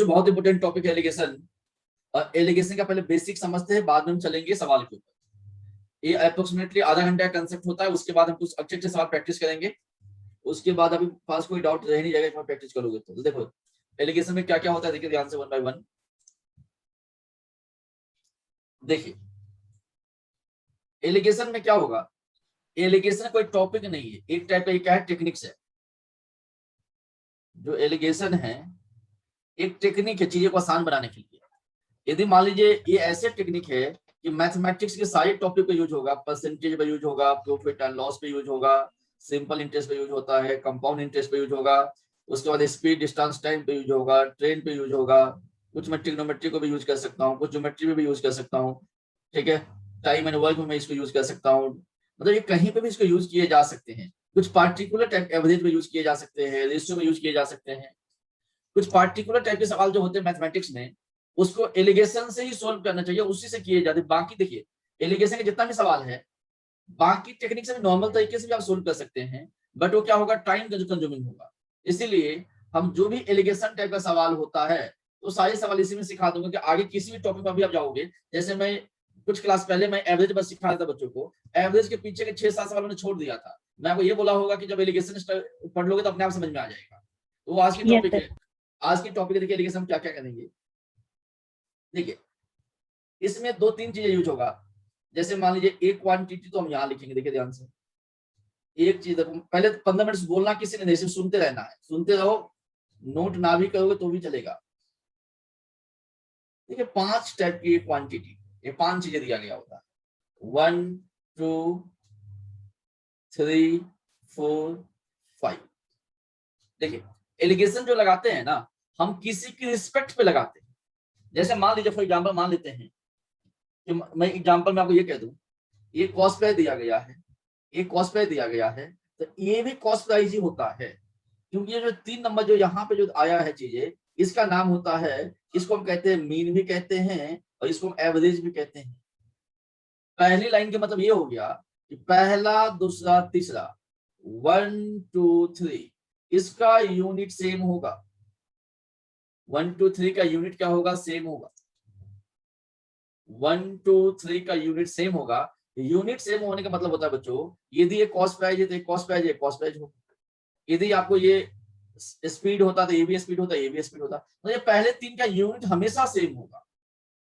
बच्चों बहुत important topic है एलिगेशन। एलिगेशन का पहले बेसिक समझते हैं, बाद में हम चलेंगे सवाल के ऊपर। ये अप्रोक्सीमेटली आधा घंटे का कंसेप्ट होता है, उसके बाद हम कुछ अच्छे अच्छे सवाल प्रैक्टिस करेंगे। उसके बाद अभी पास कोई डाउट रह नहीं जाएगा, प्रैक्टिस करोगे तो देखो एलिगेशन में क्या क्या होता है, देखिए ध्यान से वन बाय वन देखिए। एलिगेशन में क्या होगा, एलिगेशन कोई टॉपिक नहीं है, एक टाइप का क्या है, टेक्निक्स है। जो एलिगेशन है एक टेक्निक है चीजों को आसान बनाने के लिए। यदि मान लीजिए ये ऐसे टेक्निक है कि मैथमेटिक्स के सारे टॉपिक पे यूज होगा, परसेंटेज पे यूज होगा, प्रॉफिट एंड लॉस पे यूज होगा, सिंपल इंटरेस्ट पे यूज होता है, कंपाउंड इंटरेस्ट पे यूज होगा, उसके बाद स्पीड डिस्टेंस टाइम पे यूज होगा, ट्रेन पे यूज होगा, कुछ मैं ट्रिग्नोमेट्री को भी यूज कर सकता हूँ, कुछ ज्योमेट्री में भी यूज कर सकता हूँ, ठीक है, टाइम एंड वर्क में मैं इसको यूज कर सकता हूँ। मतलब ये कहीं पे भी इसको यूज किए जा सकते हैं। कुछ पार्टिकुलर टाइप एवरेज में यूज किए जा सकते हैं, रेशियो में यूज किए जा सकते हैं। कुछ पार्टिकुलर टाइप के सवाल जो होते हैं मैथमेटिक्स में, उसको एलिगेशन से ही सोल्व करना चाहिए, उसी से किए जाते हैं। बाकी देखिए एलिगेशन के जितना भी सवाल है बाकी टेक्निक से भी नॉर्मल तरीके से भी आप सोल्व कर सकते हैं, बट वो क्या होगा, टाइम कंज्यूमिंग होगा। इसीलिए हम जो भी एलिगेशन टाइप का सवाल होता है तो सारे सवाल इसी में सिखा दूंगा कि आगे किसी भी टॉपिक पर भी आप जाओगे। जैसे मैं कुछ क्लास पहले मैं एवरेज बस सिखा रहा था बच्चों को, एवरेज के पीछे के 6-7 सवाल मैंने छोड़ दिया था। मैं आपको ये बोला होगा कि जब एलिगेशन पढ़ लोगे तो अपने आप समझ में आ जाएगा। तो वो आज की Yes, टॉपिक sir. है। आज की टॉपिक देखिए एलिगेशन हम क्या क्या करेंगे। देखिए इसमें 2-3 चीजें यूज होगा। जैसे मान लीजिए एक क्वांटिटी तो हम यहाँ लिखेंगे, देखिए ध्यान से। एक चीज देखो, पहले 15 मिनट बोलना किसी ने नहीं, सिर्फ सुनते रहना है, सुनते रहो, नोट ना भी करोगे तो भी चलेगा। देखिए 5 टाइप की क्वांटिटी, ये 5 चीजें दिया गया होता है, 1 2 3 4 5। देखिए एलिगेशन जो लगाते हैं ना, हम किसी की रिस्पेक्ट पे लगाते हैं। जैसे मान लीजिए फॉर एग्जाम्पल मान लेते हैं कि मैं एग्जाम्पल में आपको ये कह दूं, ये कॉस्ट प्राइस दिया गया है, ये कॉस्ट प्राइस दिया गया है, तो ये भी कॉस्ट प्राइस ही होता है। क्योंकि ये जो 3 नंबर जो यहाँ पे जो आया है चीजें, इसका नाम होता है, इसको हम कहते हैं मीन भी कहते हैं और इसको हम एवरेज भी कहते हैं। पहली लाइन का मतलब ये हो गया कि पहला दूसरा तीसरा 1 2 3 इसका यूनिट सेम होगा। 1 2 3 का यूनिट क्या होगा, सेम होगा। 1 2 3 का यूनिट सेम होगा। यूनिट सेम होने का मतलब होता है बच्चों, यदि ये कॉस्ट प्राइस है तो कॉस्ट प्राइस है, कॉस्ट प्राइस होगा। यदि आपको ये स्पीड होता तो ये भी स्पीड होता, ये भी स्पीड होता। तो ये पहले 3 का यूनिट हमेशा सेम होगा।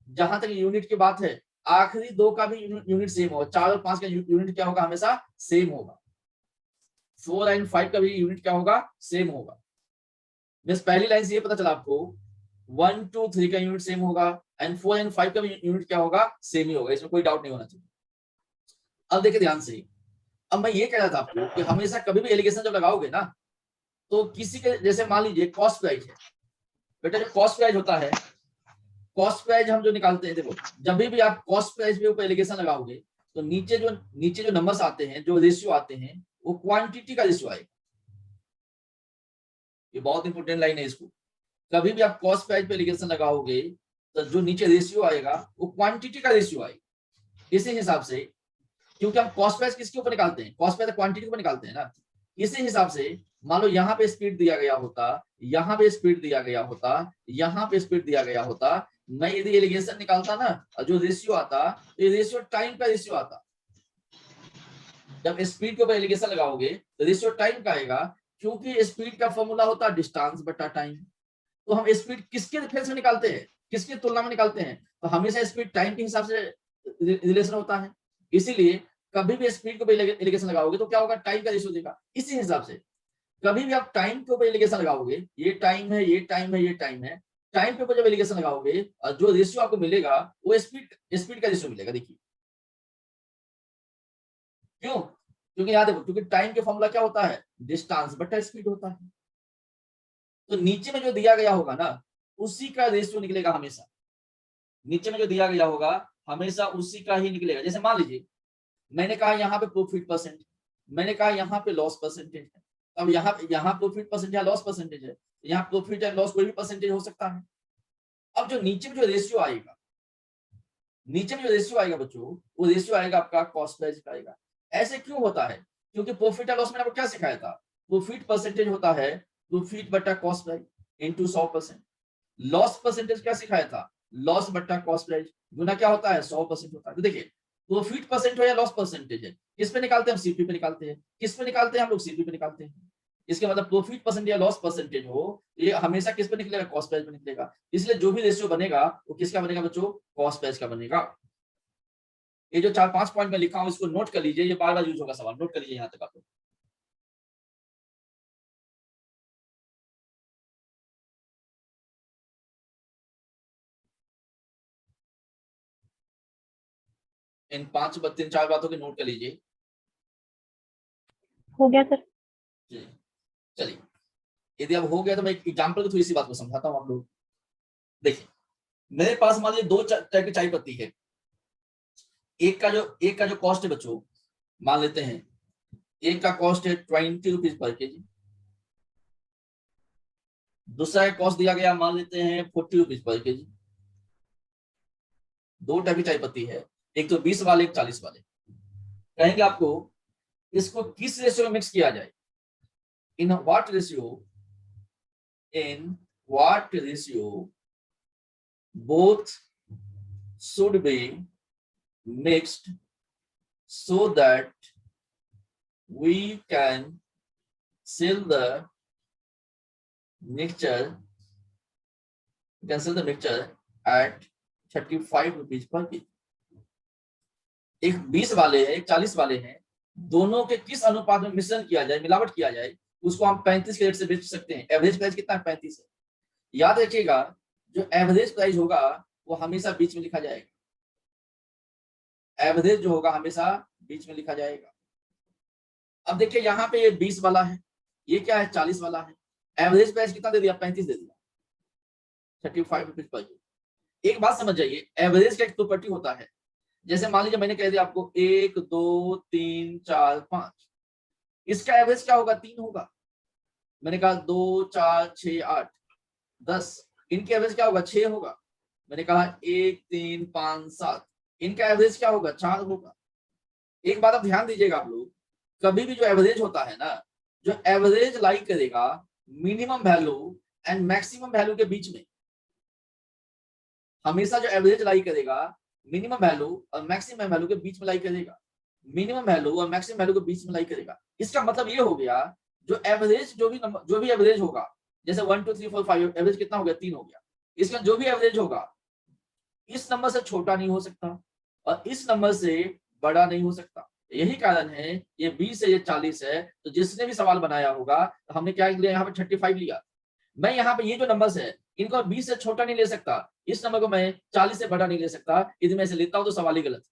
जहां तक यूनिट की बात है, आखिरी 2 का भी यूनिट सेम होगा। 4 और 5 का यूनिट क्या होगा, हमेशा सेम होगा। 4 एंड 5 का भी यूनिट क्या होगा, सेम होगा। बस पहली लाइन से ये पता चला आपको 1 2 3 का यूनिट सेम होगा एंड 4 एंड 5 का भी यूनिट क्या होगा, सेम ही होगा। इसमें कोई डाउट नहीं होना चाहिए। अब देखिए ध्यान से, अब मैं ये कह रहा था आपको कि हमेशा कभी भी एलिगेशन जब लगाओगे ना, तो किसी के जैसे मान लीजिए कॉस्ट प्राइस है, बेटा जो कॉस्ट प्राइस होता है, कॉस्ट प्राइस हम जो निकालते हैं, देखो जब भी आप कॉस्ट प्राइस के ऊपर एलिगेशन लगाओगे तो नीचे जो नंबर्स आते हैं, जो रेशियो आते हैं, वो क्वांटिटी का रेशियो आएगा। ये बहुत इंपॉर्टेंट लाइन है। इसको कभी भी आप कॉस्ट प्राइस पे एलिगेशन लगाओगे तो जो नीचे रेशियो आएगा वो क्वांटिटी का रेशियो आएगा। इसी हिसाब से, क्योंकि हम कॉस्ट प्राइस किसके ऊपर निकालते हैं, कॉस्ट प्राइस क्वांटिटी को निकालते हैं ना। इसी हिसाब से मान लो यहाँ पे स्पीड दिया गया होता, यहाँ पे स्पीड दिया गया होता, यहाँ पे स्पीड दिया गया होता, मैं यदि एलिगेशन निकालता ना और जो रेशियो आता, तो ये रेशियो टाइम का रेशियो आता। जब स्पीड के ऊपर एलिगेशन लगाओगे तो रेशियो टाइम का आएगा, क्योंकि स्पीड का फॉर्मूला होता है डिस्टेंस बटा टाइम। तो हम स्पीड किसके रेफरेंस में निकालते हैं, किसकी तुलना में निकालते हैं, तो हमेशा स्पीड टाइम के हिसाब से रिलेशन होता है। इसीलिए कभी भी स्पीड के ऊपर एलिगेशन लगाओगे तो क्या होगा, टाइम का रेशियो देगा। इसी हिसाब से कभी भी आप टाइम के ऊपर एलिगेशन लगाओगे, ये टाइम है, ये टाइम है, ये टाइम है, टाइम के ऊपर जब एलिगेशन लगाओगे और जो रेशियो आपको मिलेगा वो स्पीड का रेशियो मिलेगा। देखिए क्यों, क्योंकि याद है, क्योंकि टाइम के फॉर्मूला क्या होता है, डिस्टेंस बटा स्पीड होता है। तो नीचे में जो दिया गया होगा ना, उसी का रेशियो निकलेगा हमेशा। नीचे में जो दिया गया होगा हमेशा उसी का ही निकलेगा। जैसे मान लीजिए मैंने कहा यहाँ पे प्रॉफिट परसेंट, मैंने कहा यहाँ पे लॉस परसेंटेज है। अब यहाँ प्रॉफिट परसेंटेज या लॉस परसेंटेज है, यहाँ प्रॉफिट एंड लॉस कोई भी परसेंटेज हो सकता है। अब जो नीचे में जो रेशियो आएगा, नीचे में जो रेशियो आएगा बच्चों, वो रेशियो आएगा आपका कॉस्ट प्राइस का आएगा। ऐसे क्यों होता है, क्योंकि प्रॉफिट एंड लॉस मैंने आपको क्या सिखाया था, प्रॉफिट परसेंटेज होता है प्रॉफिट बटा cost price into 100%। Loss percentage क्या सिखाया था, लॉस बट्टा कॉस्ट प्राइस गुना क्या होता है 100% होता है। तो देखिए प्रॉफिट परसेंट हो या लॉस परसेंटेज है, किस पे निकालते हैं हम, सीपी पे निकालते हैं। किस पे निकालते हैं हम लोग, सीपी पे निकालते हैं। इसके मतलब प्रॉफिट परसेंट या लॉस परसेंटेज हो, ये हमेशा किस पे निकलेगा, कॉस्ट प्राइस पे निकलेगा। इसलिए जो भी रेशियो बनेगा वो किसका बनेगा बच्चों, कॉस्ट प्राइस का बनेगा। ये जो 4-5 पॉइंट में लिखा हूं इसको नोट कर लीजिए, ये बार बार यूज होगा सवाल, नोट कर लीजिए यहां तक आप लोग। इन 3-4 बातों के नोट कर लीजिए। हो गया सर। चलिए यदि अब हो गया तो मैं एक एग्जांपल की थोड़ी सी बात को समझाता हूं आप लोग। देखिए मेरे पास मान लीजिए 2 टाइप की चाय पत्ती है। एक का जो कॉस्ट है बच्चों, मान लेते हैं एक का कॉस्ट है 20 रुपीज पर केजी, दूसरा का कॉस्ट दिया गया मान लेते हैं 40 रुपीज पर केजी। 2 टाइप की चाय पत्ती है, एक तो 20 वाले, एक 40 वाले। कहेंगे आपको इसको किस रेशियो में मिक्स किया जाए, in what ratio both should be mixed so that we can sell the mixture at 35 rupees per KG. एक 20 वाले है, एक 40 वाले हैं, दोनों के किस अनुपात में मिश्रण किया जाए, मिलावट किया जाए, उसको हम 35 के रेट से बेच सकते हैं। एवरेज प्राइस कितना है, 35 है। याद रखिएगा जो एवरेज प्राइस होगा वो हमेशा बीच में लिखा जाएगा। एवरेज जो होगा हमेशा बीच में लिखा जाएगा। अब देखिए यहाँ पे ये 20 वाला है, ये क्या है 40 वाला है। एवरेज प्राइस कितना दे दिया, 35 दे दिया, 35 रुपीज पर। एक बात समझ जाइए, एवरेज का एक प्रॉपर्टी होता है। जैसे मान लीजिए मैंने कह दिया आपको 1 2 3 4 5, इसका एवरेज क्या होगा, 3 होगा। मैंने कहा 2 4 6 8 10, इनके एवरेज क्या होगा, 6 होगा। मैंने कहा 1 3 5 7, इनका एवरेज क्या होगा, 4 होगा। एक बात आप ध्यान दीजिएगा आप लोग, कभी भी जो एवरेज होता है ना, जो एवरेज लाई करेगा minimum value and maximum value के बीच में। हमेशा जो एवरेज लाई करेगा मिनिमम वैल्यू और मैक्सिमम वैल्यू के बीच में लाई करेगा। मिनिमम वैल्यू और मैक्सिमम वैल्यू के बीच में लाई करेगा। इसका मतलब ये हो गया जो एवरेज जो भी एवरेज होगा, जैसे 1 2 3 4 5 एवरेज कितना हो गया, 3 हो गया। इसका जो भी एवरेज होगा इस नंबर से छोटा नहीं हो सकता और इस नंबर से बड़ा नहीं हो सकता। यही कारण है ये 20 है, ये 40 है। तो जिसने भी सवाल बनाया होगा तो हमने क्या लिया, यहाँ पे 35 लिया। मैं यहाँ पे ये जो नंबर्स है इनको 20 से छोटा नहीं ले सकता, इस नंबर को मैं 40 से बड़ा नहीं ले सकता। यदि मैं इसे लेता हूं तो सवाल ही गलत।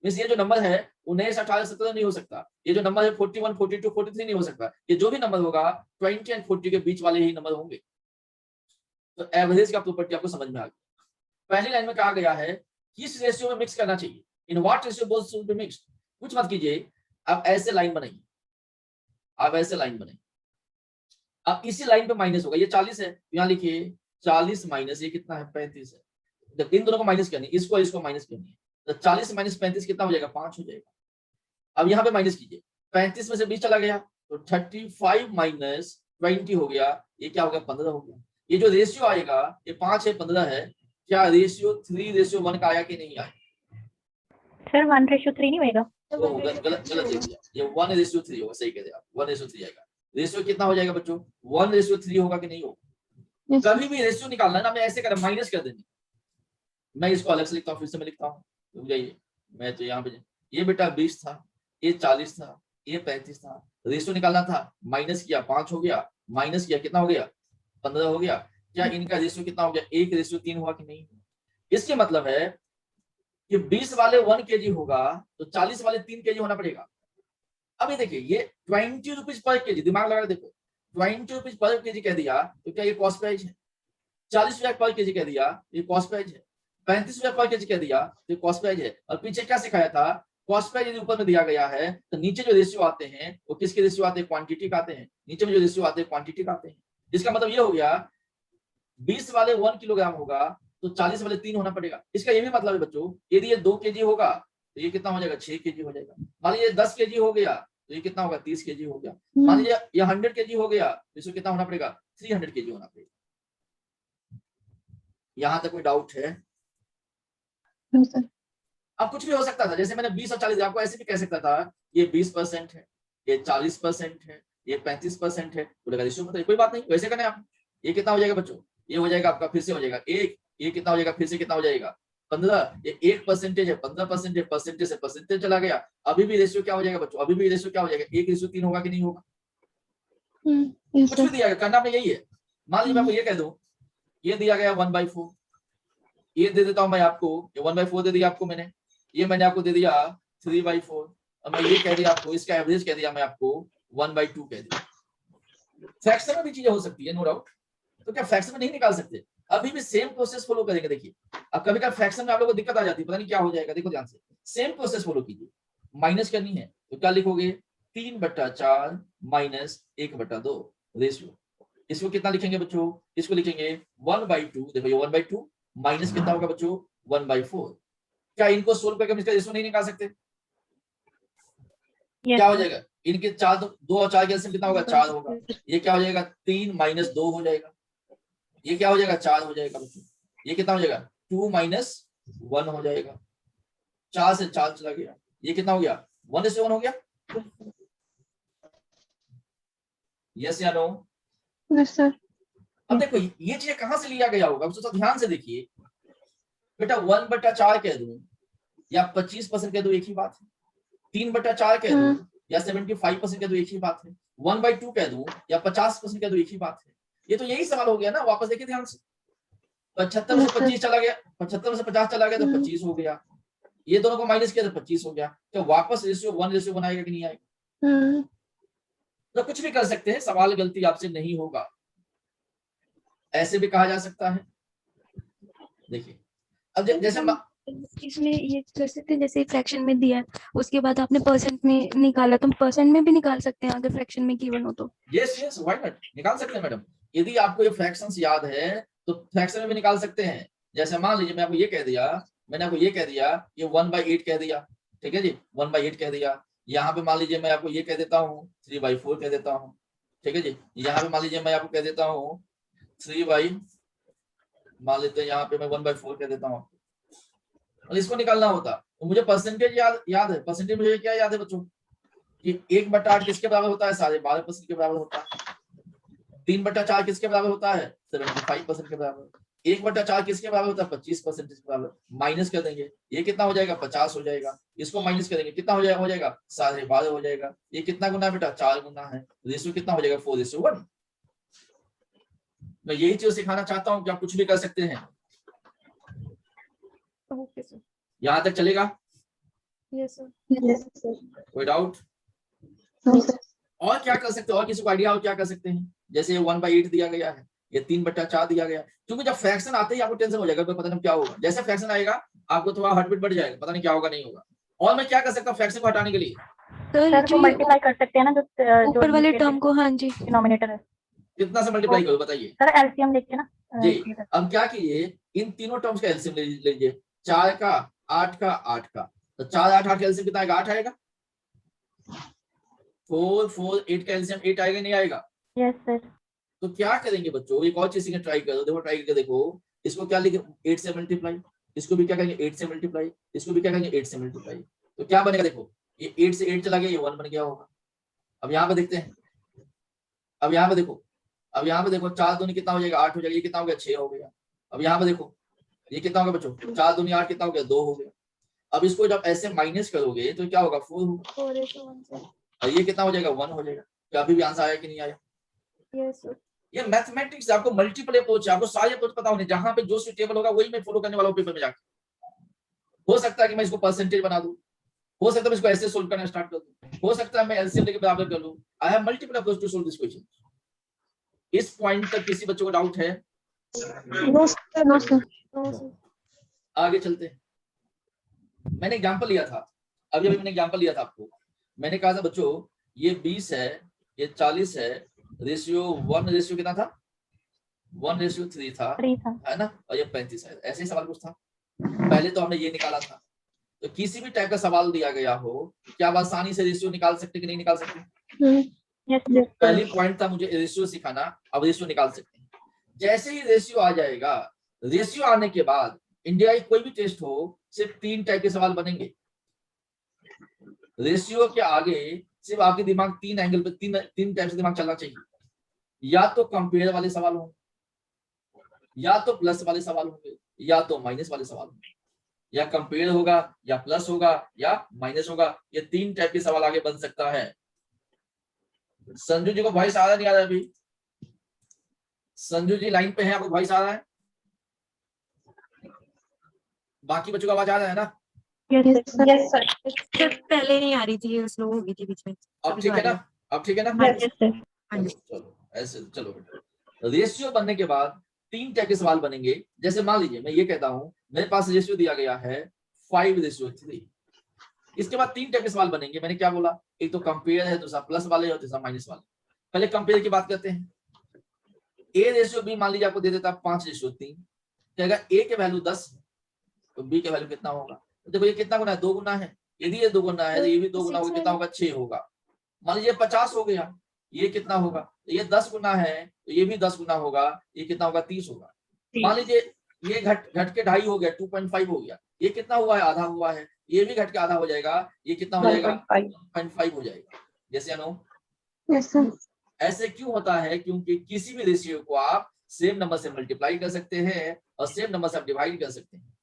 मींस ये जो नंबर है 19 18 17 नहीं हो सकता। ये जो नंबर है 41 42 43 नहीं हो सकता। ये जो भी नंबर होगा 20 एंड 40 के बीच वाले ही नंबर होंगे। तो एवरेज का प्रॉपर्टी आपको समझ में आ गया। पहली लाइन में कहा गया है किस रेशियो में मिक्स करना चाहिए, in what ratio both should be mixed. कुछ मत कीजिए, आप ऐसे लाइन बनाइए, आप ऐसे लाइन बनाइए। अब इसी लाइन पे माइनस होगा, ये 40 है, यहाँ लिखिए 40 माइनस ये कितना है, 35 है। जब इन दोनों को माइनस करनी है, इसको इसको माइनस करनी है, तो 40 माइनस 35 कितना हो जाएगा, 5 हो जाएगा। अब यहाँ पे माइनस कीजिए, 35 में से 20 चला गया तो 35 माइनस 20 हो गया, ये क्या हो गया, 15 हो गया। ये जो रेशियो आएगा ये 5 है 15 है, क्या रेशियो 3:1 का आया कि नहीं आया? सर 1:3 नहीं होगा, गलत दे दिया, ये 1:3 होगा। सही कह रहे आप, 1:3 आएगा। रेशियो कितना हो जाएगा बच्चों, 1:3 होगा कि नहीं होगा? कभी भी रेशियो निकालना है ना, मैं ऐसे कर माइनस कर देंगे। मैं इसको अलग से लिखता हूँ, फिर से मैं लिखता हूँ, रुक जाइए। मैं तो यहाँ पे ये बेटा 20 था, ये 40 था, ये 35 था। रेशियो निकालना था, माइनस किया 5 हो गया, माइनस किया कितना हो गया, 15 हो गया। क्या इनका रेशियो कितना हो गया, 1:3 हुआ कि नहीं? इसके मतलब है कि 20 वाले 1 kg होगा तो 40 वाले 3 kg होना पड़ेगा। अब ये देखिए ये 20 रुपीज पर केजी, दिमाग लगा देखो, 20 रुपीज पर केजी कह दिया तो क्या ये कॉस्ट प्राइस है? 40 रुपया पर केजी कह दिया ये कॉस्ट प्राइस है। 35 रुपया पर केजी कह दिया तो कॉस्ट प्राइस है। और पीछे क्या सिखाया था, कॉस्ट प्राइस यदि ऊपर में दिया गया है तो नीचे जो रेशियो आते हैं वो किसके रेशियो आते हैं, क्वांटिटी का आते हैं। नीचे में जो रेशियो आते हैं क्वांटिटी का आते हैं। इसका मतलब ये हो गया 20 वाले 1 किलोग्राम होगा तो 40 वाले 3 होना पड़ेगा। इसका ये भी मतलब है बच्चों, यदि ये 2 kg होगा तो ये कितना हो जाएगा, 6 kg हो जाएगा। मान लीजिए 10 kg हो गया तो ये कितना होगा, 30 kg हो गया। मान लीजिए ये 100 kg हो गया तो इसको कितना होना पड़ेगा, 300 kg होना पड़ेगा। यहाँ तक कोई डाउट है? No sir. अब कुछ भी हो सकता था, जैसे मैंने 20 और 40 आपको ऐसे भी कह सकता था ये 20% है, ये 40% है, ये 35% है, बोलेगा रेशियो बताइए, कोई बात नहीं, वैसे करना है आप। ये कितना हो जाएगा बच्चों? ये हो जाएगा आपका, फिर से हो जाएगा 1, ये कितना हो जाएगा, फिर से कितना हो जाएगा 15, ये 1% है, 15% परसेंटेज से परसेंटेज चला गया, अभी भी रेशियो क्या हो जाएगा बच्चों? अभी भी रेशियो क्या हो जाएगा? 1:3 होगा कि नहीं होगा? कुछ भी दिया गया, करना आपने यही है। मान लीजिए मैं आपको ये कह दूं, ये दिया गया 1/4, ये दे देता हूं मैं आपको, ये 1/4 दे दिया आपको मैंने, ये मैंने आपको दे दिया 3/4, और मैं ये कह दिया आपको, इसका एवरेज कह दिया मैं आपको 1/2 कह दिया। फ्रैक्शन में भी चीजें हो सकती है, नो डाउट। तो क्या फ्रैक्शन में नहीं निकाल सकते? अभी भी सेम प्रोसेस फॉलो करेंगे। देखिए अब कभी कभी फ्रैक्शन में आप लोगों को दिक्कत आ जाती है, पता नहीं क्या हो जाएगा। देखो ध्यान से, सेम प्रोसेस फॉलो कीजिए। माइनस करनी है तो क्या लिखोगे? 3/4 माइनस 1/2 रेशियो। इसको कितना लिखेंगे बच्चों? इसको लिखेंगे 1/2। देखो ये 1/2 माइनस कितना होगा बच्चों? 1/4। क्या इनको सोल्व करके हम इसका रेशियो नहीं निकाल सकते? क्या हो जाएगा? इनके 4, 2 और 4 का एलसीएम कितना होगा? 4 होगा। ये क्या हो जाएगा? 3 - 2 हो जाएगा। ये क्या हो जाएगा? 4 हो जाएगा बच्चों। ये कितना हो जाएगा? 2 - 1 हो जाएगा। 4 से 4 चला गया, ये कितना हो गया? 1:1 हो गया। यस या नो? Yes sir. अब देखो ये चीज कहां से लिया गया होगा, तो ध्यान से देखिए बेटा। 1/4 कह दूं या 25% कह दूं, एक ही बात है। 3/4 कह दूं या 75% कह दूं, एक ही बात है। 1/2 कह दूं या 50% कह दूं, एक ही बात है। ये तो यही सवाल हो गया ना। वापस देखिए ध्यान से, 75 में से 25 चला गया, 75 में से 50 चला गया तो 25 हो गया। ये दोनों को माइनस किया तो 25 हो गया। तो वापस रेशियो 1:1 आएगा कि नहीं आएगा? तो कुछ भी कर सकते हैं, सवाल गलती आपसे नहीं होगा। ऐसे भी कहा जा सकता है। देखिए अब जैसे इसमें ये कर सकते हैं, जैसे फ्रैक्शन में दिया है उसके बाद आपने परसेंट में निकाला, तो परसेंट में भी निकाल सकते हैं अगर फ्रैक्शन में गिवन हो तो। यस यस व्हाई नॉट, निकाल सकते हैं मैडम। यदि आपको ये फ्रैक्शंस याद है तो फ्रैक्शन में भी निकाल सकते हैं। जैसे मान लीजिए मैं आपको ये कह दिया, मैंने आपको ये कह दिया, ये 1/8 कह दिया, ठीक है जी, 1/8 कह दिया। यहाँ पे मान लीजिए मैं आपको ये कह देता हूँ 3/4 कह देता हूँ, ठीक है जी। यहाँ पे मान लीजिए मैं आपको कह देता हूँ 3 मान लेते हैं यहाँ पे मैं 1/4 कह देता हूँ। और इसको निकालना होता तो मुझे परसेंटेज याद है। परसेंटेज मुझे क्या याद है बच्चों कि 1/8 किसके बराबर होता है? 12.5% के बराबर होता है। 3/4 किसके बराबर होता है? 75% के बराबर। 1/4 किसके बराबर होता है? 25% के बराबर। माइनस कर देंगे, ये कितना हो जाएगा? 50 हो जाएगा। इसको माइनस करेंगे, कितना हो जाएगा? 12.5 हो जाएगा। ये कितना गुना बेटा? 4 गुना है। रेशियो कितना हो जाएगा? 4:1। मैं यही चीज सिखाना चाहता हूँ कि आप कुछ भी कर सकते हैं। Okay sir. यहाँ तक चलेगा? Yes sir. कोई डाउट? और क्या कर सकते हैं? और किसी को आइडिया हो क्या कर सकते हैं? जैसे 1/8 दिया गया है, ये 3/4 दिया गया है। क्योंकि जब फ्रैक्शन आते ही आपको टेंशन हो जाएगा, पता नहीं क्या होगा। जैसे फ्रैक्शन आएगा आपको थोड़ा हार्टबीट बढ़ जाएगा, पता नहीं क्या होगा नहीं होगा। और मैं क्या कर सकता हूँ फ्रैक्शन को हटाने के लिए? सर को मल्टीप्लाई कर सकते हैं ना, जो ऊपर वाले टर्म को। हाँ जी। डिनोमिनेटर है। कितना से मल्टीप्लाई करो बताइए सर एलसीएम लेके ना। जी। अब क्या कीजिए, इन तीनों टर्म्स का एलसीएम ले लीजिए। 4 का, 8 का, 8 का। तो 4 8 8 का एलसीएम कितना आएगा? 8 आएगा। 4 4 8 का एलसीएम 8 आएगा नहीं आएगा? Yes sir. तो क्या करेंगे बच्चों, एक और चीज ट्राई करो। देखो ट्राई करके देखो, इसको क्या लिखे? 8 से मल्टीप्लाई। इसको भी क्या करेंगे? 8 से मल्टीप्लाई। इसको भी क्या करेंगे? 8 से मल्टीप्लाई। तो क्या बनेगा? देखो ये 8 से 8 चला गया, ये 1 बन गया होगा। अब यहाँ पे देखते हैं, अब यहाँ पे देखो, अब यहाँ पे देखो 4 दूनी कितना हो जाएगा? 8 हो जाएगा। ये कितना हो गया? 6 हो गया। अब यहाँ पे देखो ये कितना होगा बच्चों? 4 दूनी 8 कितना हो गया? 2 हो गया। अब इसको जब ऐसे माइनस करोगे तो क्या होगा? 4 होगा। और ये कितना हो जाएगा? 1 हो जाएगा। क्या अभी भी आंसर आया कि नहीं आया? Yes sir. ये मैथमेटिक्स आपको मल्टीपल अप्रोच है, आपको सारे अप्रोच पता होने, जहां पे जो सुटेबल होगा वही मैं फॉलो करने वाला हूं पेपर में जाकर। हो सकता है कि मैं इसको परसेंटेज बना दूं, हो सकता है मैं इसको ऐसे सोल्व करना स्टार्ट कर दूं, हो सकता है मैं एलसीएम लेके बराबर कर लूं। I have multiple approach to solve this question. इस पॉइंट तक किसी बच्चों को डाउट है? No sir. No sir. आगे चलते हैं। मैंने एग्जांपल लिया था, अभी मैंने एग्जांपल लिया था आपको। मैंने कहा था बच्चों ये 20 है, ये 40 है, रेशियो 1 रेशियो कितना था? 1:3 था, है ना? और ये 35 है। ऐसे ही सवाल कुछ था। पहले तो हमने ये निकाला था। तो किसी भी टाइप का सवाल दिया गया हो, क्या आप आसानी से रेशियो निकाल सकते कि नहीं निकाल सकते? यस पहली पॉइंट था मुझे रेशियो सिखाना। अब रेशियो निकाल सकते हैं। जैसे ही रेशियो आ जाएगा रेशियो आने के बाद इंडिया की कोई भी टेस्ट हो, सिर्फ 3 टाइप के सवाल बनेंगे। रेशियो के आगे सिर्फ आपके दिमाग 3 एंगल पे, तीन टाइप से दिमाग चलना चाहिए। या तो कंपेयर वाले सवाल होंगे, या तो प्लस वाले सवाल होंगे, या तो माइनस वाले सवाल होंगे। या कंपेयर होगा, या प्लस होगा, या माइनस होगा। ये 3 टाइप के सवाल आगे बन सकता है। संजू जी को वॉइस आ रहा नहीं आ रहा अभी? संजू जी लाइन पे है, आपको वॉइस आ रहा है? बाकी बच्चों को आवाज आ रहा है ना? Yes sir. सर पहले नहीं आ रही थी, स्लो हो गई थी बीच में। अब ठीक है ना? अब ठीक है ना? हाँ यस सर। हाँ जी। चलो ऐसे चलो बेटा। रेशियो बनने के बाद 3 टाइप के सवाल बनेंगे। जैसे मान लीजिए मैं ये कहता हूं मेरे पास रेशियो दिया गया है 5:3। इसके बाद 3 टाइप के सवाल बनेंगे। मैंने क्या बोला? एक तो कंपेयर है, दूसरा प्लस वाले और तीसरा माइनस वाले। पहले कंपेयर की बात करते हैं। A:B मान लीजिए आपको दे देता है 5:3। कहेगा A के वैल्यू 10, तो B के वैल्यू कितना होगा? तो देखो ये कितना गुना है? 2 गुना है। यदि ये 2 गुना है तो ये भी 2 गुना होगा, कितना होगा? 6 होगा। मान लीजिए 50 हो गया, ये कितना होगा? तो ये 10 गुना है तो ये भी 10 गुना होगा, ये कितना होगा? 30 होगा। मान लीजिए ये घट के 2.5 हो गया, 2.5 हो गया, ये कितना हुआ है? आधा हुआ है। ये भी घट के आधा हो जाएगा, ये कितना हो जाएगा? 1.5 हो जाएगा। जैसे अनु यस सर। ऐसे क्यों होता है? क्योंकि किसी भी रेशियो को आप सेम नंबर से मल्टीप्लाई कर सकते हैं और सेम नंबर से आप डिवाइड कर सकते हैं।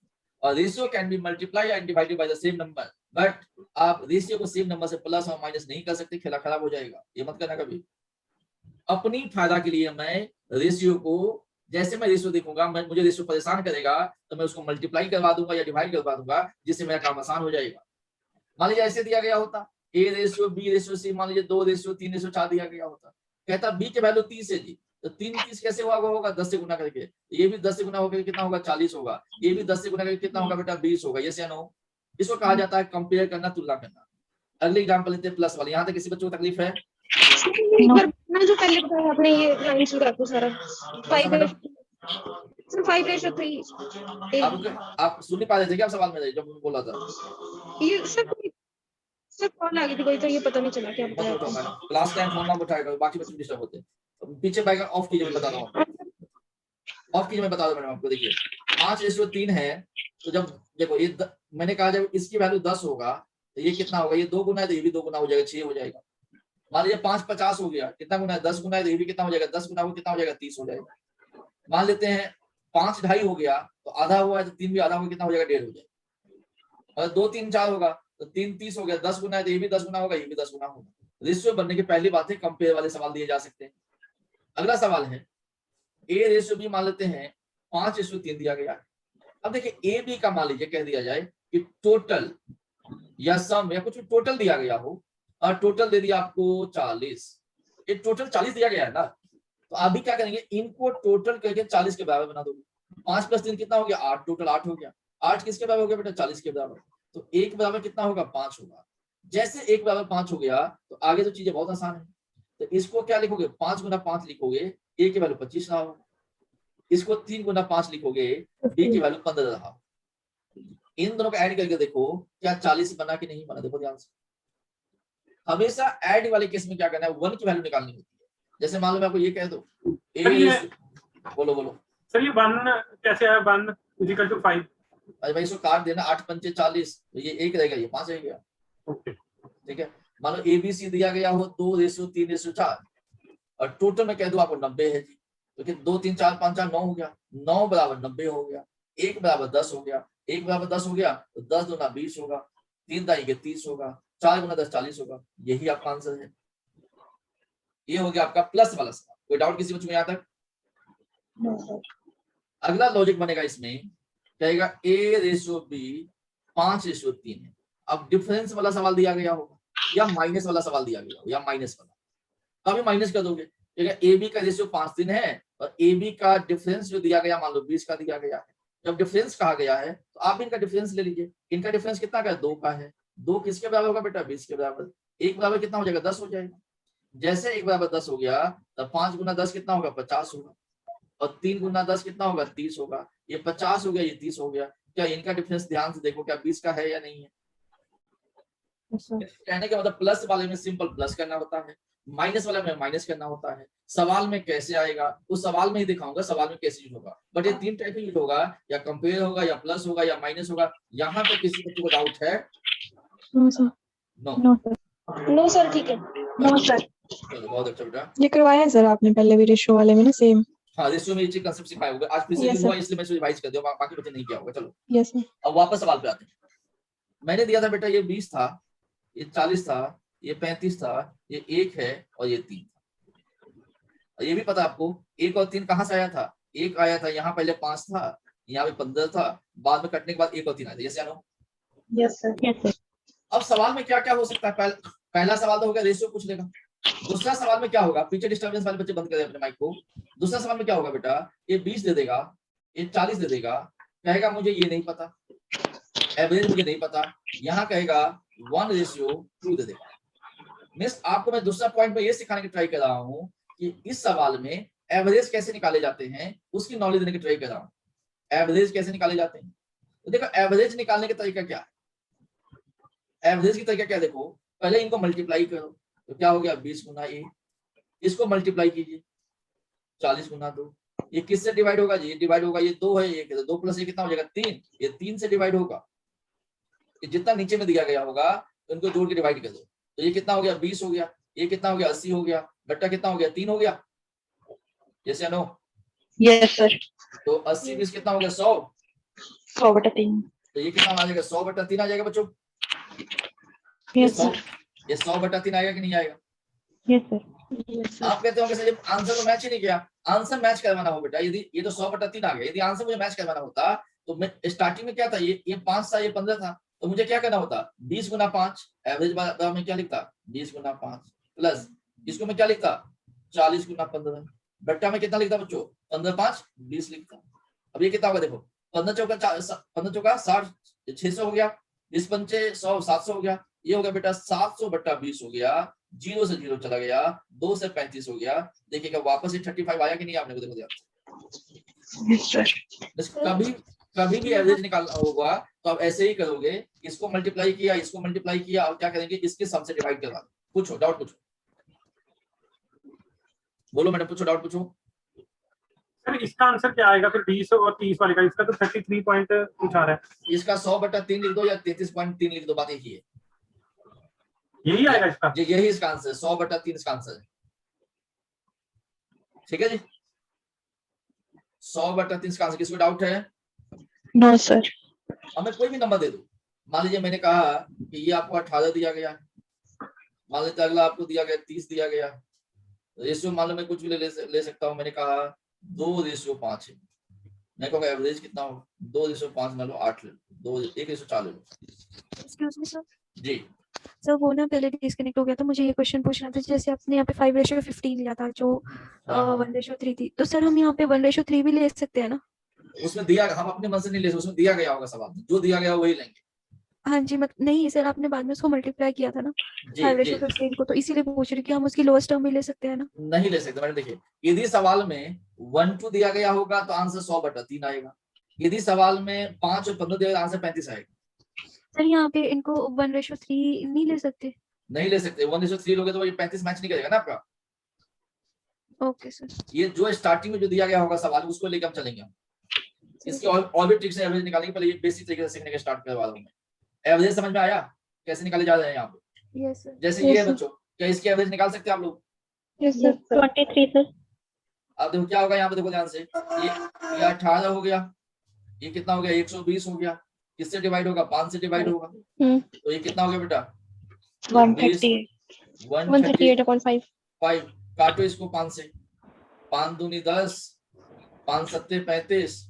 और ratio can be multiply and divided by the same number, but आप रेशियो को सेम नंबर से प्लस और माइनस नहीं कर सकते, खेला खराब हो जाएगा। ये मत करना कभी। अपनी फायदा के लिए मैं रेशियो को, जैसे मैं रेशियो देखूंगा, मुझे रेशियो परेशान करेगा तो मैं उसको मल्टीप्लाई करवा दूंगा या डिवाइड करवा दूंगा, जिससे मेरा काम आसान हो जाएगा। मान लीजिए ऐसे दिया गया होता A:B:C, मान लीजिए 2:3:4 दिया गया होता। कहता B के वैल्यू 30 है जी, तो 3 कैसे होगा? 10 से गुना करके। ये भी 10 से गुना होकर कितना होगा? 40 होगा। ये भी 10 से गुना करके कितना होगा बेटा? 20 होगा। यस या नो? इसको कहा जाता है कंपेयर करना, तुलना करना। अगली एग्जांपल लेते हैं प्लस वाली। यहाँ तक किसी बच्चों को तकलीफ है? एक बार मैं जो पहले बताया आपने ये लाइन से रखो सारा। 5:3। आप सुन नहीं पा रहे थे क्या सवाल में जब बोला था? ये सर कॉल आ गई थी कोई, तो ये पता नहीं चला क्या बताया आपने। क्लास टाइम फोन ना उठाएगा, बाकी बच्चे डिस्टर्ब होते हैं। पीछे बैकग्राउंड ऑफ कीजिए, मैं बता रहा हूँ। ऑफ कीजिए, मैं बता रहा हूँ मैडम आपको। देखिए 5:3 है, तो जब देखो ये मैंने कहा जब इसकी वैल्यू 10 होगा तो ये कितना होगा? ये 2 गुना है तो ये भी 2 गुना हो जाएगा, 6 हो जाएगा। मान लीजिए 5 50 हो गया, कितना गुना है? 10 गुना है तो ये भी कितना हो जाएगा? 10 गुना हो कितना हो जाएगा? 30 हो जाएगा। मान लेते हैं 5 2.5 हो गया, तो आधा हुआ है तो 3 भी आधा होगा, कितना हो जाएगा? 1.5 हो जाएगा। और 2 3 4 होगा तो 3 30 हो गया। 10 गुना है तो ये भी 10 गुना होगा, ये भी 10 गुना होगा। रेशियो बनने की पहली बात है कंपेयर वाले सवाल दिए जा सकते हैं। अगला सवाल है A:B मान लेते हैं 5:3 दिया गया है। अब देखिए AB का मान लीजिए कह दिया जाए कि टोटल या सम या कुछ टोटल दिया गया हो, और टोटल दे दिया आपको 40। ये टोटल 40 दिया गया है ना, तो आप भी क्या करेंगे? इनको टोटल करके 40 के बराबर बना दोगे। 5 + 3 कितना हो गया? 8। टोटल 8 हो गया। 8 किसके बराबर हो गया बेटा? 40 के बराबर। तो 1 बराबर कितना होगा? 5 होगा। जैसे 1 बराबर 5 हो गया तो आगे तो चीजें बहुत आसान है। तो इसको क्या लिखोगे? 5 गुना 5 लिखोगे, A की वैल्यू 25 रहा होगा। इसको 3 गुना 5 लिखोगे, B की वैल्यू 15 रहा। इन दोनों को ऐड करके देखो क्या 40 बना कि नहीं बना। देखो ध्यान से, हमेशा ऐड वाले केस में क्या करना है? 1 की वैल्यू निकालनी होती है। जैसे मान लो मैं आपको ये कह दूं बोलो सर ये 1 कैसे है? 1 = 5। अरे भाई इसको काट देना, 8 पंचे 40, तो ये 1 रहेगा, ये 5 रह गया। ओके ठीक है। मान लो ABC दिया गया हो 2:3:4 और टोटल में कह दूं आपको 90 है जी, तो 2 3 4 5 4 9 हो गया। 9 बराबर 90 हो गया। 1 बराबर 10 हो गया। 1 बराबर 10 हो गया तो 10 दूना 20 होगा। 3 दाई के 30 होगा। 4 गुना 10 40 होगा। यही आपका आंसर है। ये हो गया आपका प्लस वाला सवाल। कोई डाउट किसी बच्चों में यहाँ तक? अगला लॉजिक बनेगा इसमें, कहेगा A:B 5:3 है। अब डिफरेंस वाला सवाल दिया गया होगा या माइनस वाला सवाल दिया गया हो, या माइनस वाला, तो अभी माइनस कर दोगे। AB का रेशियो 5:3 है और AB का डिफरेंस जो दिया गया मान लो 20 का दिया गया है। जब डिफरेंस कहा गया है तो आप इनका डिफरेंस ले लीजिए। इनका डिफरेंस कितना का है? 2 का है। 2 किसके बराबर होगा बेटा? 20 के बराबर। 1 बराबर कितना हो जाएगा? 10 हो जाएगा। जैसे 1 बराबर 10 हो गया तब 5 गुना 10 कितना होगा? 50 होगा। और 3 गुना 10 कितना होगा? 30 होगा। ये 50 हो गया, ये 30 हो गया। क्या इनका डिफरेंस ध्यान से देखो क्या 20 का है या नहीं है? कहने का मतलब प्लस वाले में सिंपल प्लस करना होता है, माइनस वाला में माइनस करना होता है। सवाल में कैसे आएगा उस सवाल में ही दिखाऊंगा, सवाल में कैसे यूज होगा। बट ये 3 टाइप यूज होगा, या कंपेयर होगा, या प्लस होगा, या माइनस होगा। यहाँ पे किसी बच्चे को डाउट है? No sir, no. No sir, no sir ठीक है। No sir. चलो बहुत अच्छा बेटा। ये करवाया है सर आपने पहले भी रेशियो वाले में ना सेम। हाँ, रेशियो में ये चीज कंसेप्ट सिखाया होगा, आज फिर से Yes, यूज हुआ sir. इसलिए मैं इसे रिवाइज कर दिया, बाकी बच्चे नहीं किया होगा। चलो यस सर। अब वापस सवाल पे आते हैं। मैंने दिया था बेटा ये 20 था, ये 40 था, ये 35 था, ये 1 है और ये 3 था। और ये भी पता आपको 1 और 3 कहाँ से आया था? 1 आया था यहाँ, पहले 5 था, यहाँ पे 15 था, बाद में कटने के बाद 1 और 3 आया था। यस या no? Yes sir. Yes sir. अब सवाल में क्या क्या हो सकता है? पहला सवाल तो हो गया, रेशियो पूछ लेगा। दूसरा सवाल में क्या होगा? पीछे डिस्टर्बेंस वाले बच्चे बंद कर दे अपने माइक को। दूसरा सवाल में क्या होगा बेटा? ये 20 दे देगा, ये 40 दे देगा, कहेगा मुझे ये नहीं पता, एवरेज मुझे नहीं पता, यहाँ कहेगा 1:2 दे देगा। मिस आपको मैं दूसरा पॉइंट में ये सिखाने की ट्राई कर रहा हूँ कि इस सवाल में एवरेज कैसे निकाले जाते हैं, उसकी नॉलेज देने की ट्राई कर रहा हूँ। एवरेज कैसे निकाले जाते हैं? तो देखो एवरेज निकालने का तरीका क्या है। एवरेज की तरीका क्या? देखो पहले इनको मल्टीप्लाई करो, तो क्या हो गया? 20 गुना ए। इसको मल्टीप्लाई कीजिए 40 गुना 2। ये किससे डिवाइड होगा जी? ये डिवाइड होगा, ये 2 है, ये 2 प्लस ये कितना हो जाएगा? 3। ये 3 से डिवाइड होगा। ये जितना नीचे में दिया गया होगा उनको जोड़ के डिवाइड कर दो, तो ये कितना हो गया? 20 हो गया। ये कितना हो गया? 80 हो गया। बट्टा कितना हो गया? 3 हो गया। यस या नो? Yes sir. तो 80 20 कितना हो गया? 100। 100/3। तो ये कितना आ जाएगा? 100/3 आ जाएगा बच्चों। Yes sir. ये 100/3 आएगा कि नहीं आएगा? Yes sir. आप कहते होंगे सर जब आंसर तो मैच ही नहीं किया। आंसर मैच करवाना हो बेटा, यदि ये तो 100/3 आ गया, यदि आंसर मुझे मैच करवाना होता तो मैं स्टार्टिंग में क्या था? ये 5 था, ये 15 था, तो मुझे क्या करना होता? 20 गुना 5 एवरेज में क्या लिखता? 20 गुना 5 प्लस इसको मैं क्या लिखता? 40 गुना 15। बट्टा में कितना लिखता बच्चों? 15 5 20 लिखता। अब ये कितना होगा? देखो 15 चौका 60, 600 हो गया। 20 पंचे 100, 700 हो गया। ये हो गया बेटा 700/20 हो गया। 0 से 0 चला गया, 2 से 35 हो गया। देखिएगा वापस ये 35 आया कि नहीं? आपने देखो ध्यान। Yes sir. कभी भी एवरेज निकालना होगा तो आप ऐसे ही करोगे, इसको मल्टीप्लाई किया, इसको मल्टीप्लाई किया, और क्या करेंगे? इसके सम से डिवाइड करवा दो। पूछो, डाउट पूछो, बोलो मैडम, पूछो, डाउट पूछो। सर इसका आंसर क्या आएगा फिर 20 और 30 वाले का? इसका तो 33 पॉइंट कुछ आ रहा है। इसका 100/3 लिख दो या 33.3 लिख दो, बात एक ही है। यही आएगा इसका? यही इसका आंसर है, 100/3 इसका आंसर है। ठीक है जी, 100/3 इसका आंसर। किसको डाउट है? No sir. हमें कोई भी नंबर दे दो। मान लीजिए मैंने कहा कि ये आपको 18 दिया गया, मान लीजिए अगला आपको दिया गया 30 दिया गया। रेशियो मान लो मैं कुछ भी ले सकता हूँ। मैंने कहा 2:5 है, मैं कहूँगा एवरेज कितना हो? 2:5 मान लो, 8 ले लो, 1:4 ले लो। Excuse me sir. जी सर वो ना पहले डिस्कनेक्ट हो गया था, मुझे ये क्वेश्चन पूछना था। जैसे आपने यहाँ पे 5:15 लिया था जो 1:3 थी, तो सर हम यहाँ पे 1:3 भी ले सकते हैं ना? उसमें दिया, हम अपने मन से नहीं ले सकते, उसमें दिया गया होगा सवाल में, जो दिया गया वही लेंगे। हाँ जी, नहीं सर आपने बाद में उसको मल्टीप्लाई किया था ना जी 5:15 को, तो इसीलिए पूछ रही कि हम उसकी लोएस्ट टर्म भी ले सकते हैं ना? नहीं ले सकते मैडम। देखिए यदि सवाल में 1 2 दिया गया होगा तो आंसर 100/3 आएगा। यदि सवाल में 5 और 15 दिया गया आंसर 35 आएगा। सर यहाँ पे इनको 1:3 नहीं ले सकते? नहीं ले सकते। 1:3 लोगे तो ये 35 मैच नहीं करेगा ना आपका। Okay sir. ये जो स्टार्टिंग में जो दिया गया होगा सवाल, उसको लेकर हम चलेंगे। इसके और भी ट्रिक्स एवरेज निकालेंगे, पहले ये बेसिक तरीके से सीखने के स्टार्ट करवा दूं मैं। एवरेज समझ में आया कैसे निकाले जा रहे हैं यहाँ पे? Yes sir. जैसे ये है बच्चों, क्या इसकी एवरेज निकाल सकते हैं आप लोग? Yes sir. 23 सर। अब देखो क्या होगा यहाँ पे, देखो ध्यान से। ये 18 हो गया, ये कितना हो गया? 120 हो गया। किससे डिवाइड होगा? 5 से डिवाइड होगा। तो ये कितना हो गया बेटा? 138/5। 5 काटो इसको 5 से। 5 दूनी 10, 5 सत्ते 35,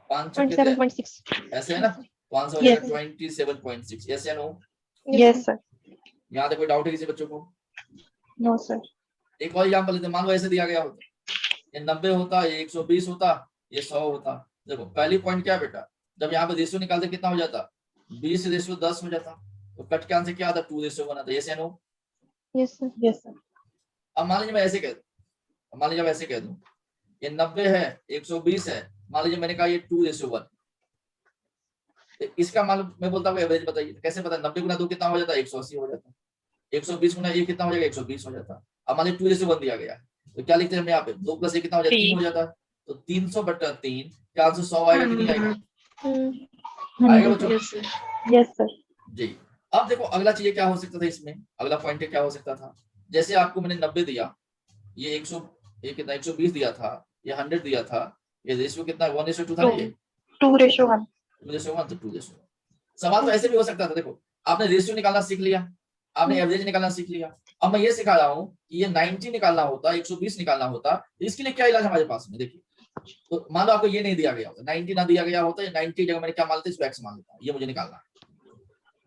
5 छक्के 27.6। ऐसे है ना? 5 हो जाएगा 27.6। यस या नो? Yes sir. यहाँ तक कोई डाउट है किसी बच्चों को? No sir. एक और एग्जांपल लेते हैं। मान लो ऐसे दिया गया होता, ये 90 होता, ये 120 होता, ये 100 होता। देखो पहली पॉइंट क्या बेटा, जब यहाँ पे रेशियो निकालते कितना हो जाता? 20:10 हो जाता। तो कट के आंसर क्या आता? 2:1 आता। यस या no? Yes sir. Yes sir. अब मान लीजिए मैं ऐसे कह दूं, मान लीजिए मैं ऐसे कह दूं, ये 90 है, 120 है, मान लीजिए मैंने कहा ये 2:1। इसका मान मैं बोलता हूँ एवरेज बताइए, कैसे पता? 90 गुना 2 कितना हो जाता है? 180 हो जाता। 120 गुना 1 कितना हो जाएगा? 120 हो जाता। अब मान लीजिए 2:1 दिया गया है, तो क्या लिखते हैं हम यहाँ पे 2 + 1 कितना हो जाता है? 3 3 हो जाता है। तो 300/3 क्या आंसर 100 आएगा कि नहीं आएगा? हाँ आएगा जी बच्चों? यस सर यस सर जी। अब देखो अगला चीज क्या हो सकता था इसमें, अगला पॉइंट क्या हो सकता था, जैसे आपको मैंने 90 दिया, ये 100, ये कितना 120 दिया था, ये 100 दिया था, ये रेशियो कितना 1:2 था ना, ये 2:1 2:1 तो 2:1। सवाल तो ऐसे भी हो सकता था, देखो आपने रेशियो निकालना सीख लिया, आपने एवरेज निकालना सीख लिया, अब मैं ये सिखा रहा हूँ कि ये 90 निकालना होता, 120 निकालना होता, तो इसके लिए क्या इलाज हमारे पास में, देखिए तो मान लो आपको ये नहीं दिया गया होता, 90 ना दिया गया होता, 90 जगह मैंने क्या मान लेता, इसको x मान लेता, ये मुझे निकालना है।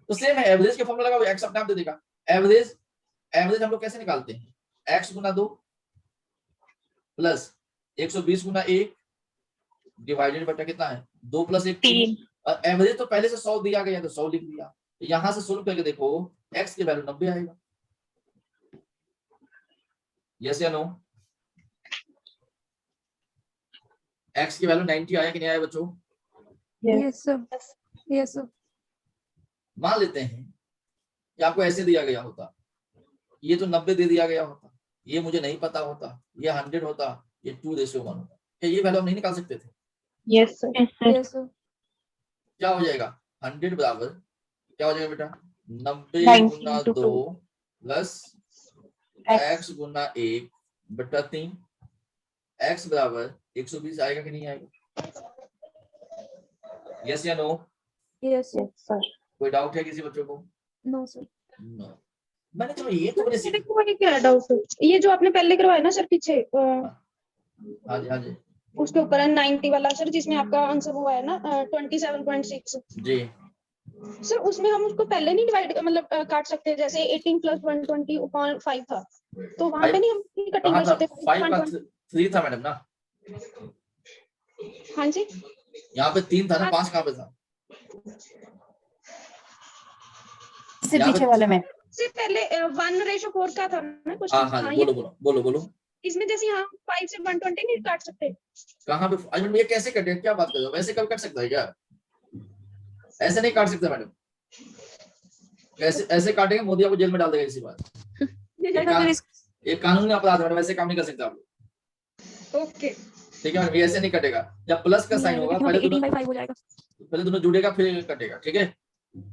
तो सेम है, एवरेज के फॉर्मूला लगाओ, x अपने आप दे देगा। एवरेज एवरेज हम लोग कैसे निकालते हैं, x गुना 2 प्लस 120 गुना 1 डिवाइडेड बटा कितना है 2 + 1 3। 3 एवरेज तो पहले से 100 दिया गया तो 100 लिख दिया, तो यहां से सोल्व करके देखो x की वैल्यू 90 आएगा। यस या नो? x की वैल्यू 90 आया कि नहीं आया बच्चों? Yes sir, yes sir. मान लेते हैं कि आपको ऐसे दिया गया होता, ये तो 90 दे दिया गया होता, ये मुझे नहीं पता होता, ये 100 होता, ये 2:1 होता, क्या ये वैल्यू हम नहीं निकाल सकते थे? Yes sir yes sir. क्या हो जाएगा 100 बराबर क्या हो जाएगा बेटा 90 90 गुना into 2 2 प्लस x x गुना 1 बटा 3, x बराबर 120 आएगा कि नहीं आएगा? यस या no? Yes sir. Yes sir कोई डाउट है किसी बच्चों को? No sir. नो। मैंने चलो ये तो मैंने सीखा। देखो ये क्या डाउट, ये जो आपने पहले करवाया ना सर पीछे हाँ जी हाँ जी उसके ऊपर है 90 वाला सर, जिसमें आपका आंसर हुआ है ना 27.6 जी। सर, उसमें हम उसको पहले नहीं डिवाइड मतलब काट सकते, जैसे 18 + 120/5 था, तो वहां पे नहीं हम कटिंग कहाँ कर था? सकते 5 का 120? 3 था मैडम ना, हाँ जी यहाँ पे 3 था ना, 5 कहाँ पे था? इससे यहाँ पे पीछे वाले में से पहले 1:4 का था ना हाँ क्वेश्चन। हाँ हाँ, बोलो बोलो बोलो बोलो इसमें जैसे यहाँ 5 से 120 नहीं काट सकते। कहाँ पे? आई मीन ये कैसे कटे, क्या बात कर रहे हो, वैसे कब कट सकता है क्या? ऐसे नहीं काट सकता मैडम, कैसे ऐसे काटेंगे मोदी आपको जेल में डाल देगा इसी बात। ये कानूनी अपराध है मैडम, ऐसे काम नहीं कर सकते आप लोग, ओके ठीक है मैडम, ये ऐसे नहीं कटेगा, जब प्लस का साइन होगा पहले 18/5 हो जाएगा। दोनों जुड़ेगा फिर कटेगा, ठीक है?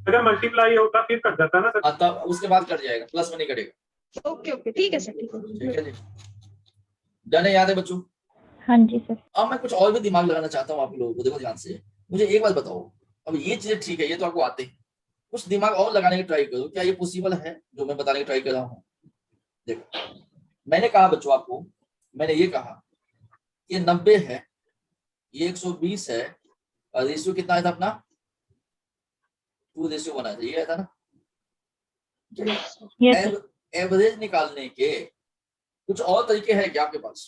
अगर मल्टीप्लाई होता फिर कट जाता ना सर। हाँ, तब उसके बाद कट जाएगा, प्लस में नहीं कटेगा, ओके ओके ठीक है सर, ठीक है। ठीक है जी। डन है, याद है बच्चों? हाँ जी सर अब मैं कुछ और भी दिमाग लगाना चाहता हूँ आप लोगों को, देखो ध्यान से मुझे एक बात बताओ, अब ये चीजें ठीक है, ये तो आपको आते हैं, कुछ दिमाग और लगाने की ट्राई करो, क्या ये पॉसिबल है जो मैं बताने की ट्राई कर रहा हूँ? देखो मैंने कहा बच्चों आपको, मैंने ये कहा ये 90 है, ये 120 है, और रेशियो कितना आया था अपना 2:1 आया था, ये आया था ना? यस सर एवरेज निकालने के कुछ और तरीके हैं क्या आपके पास?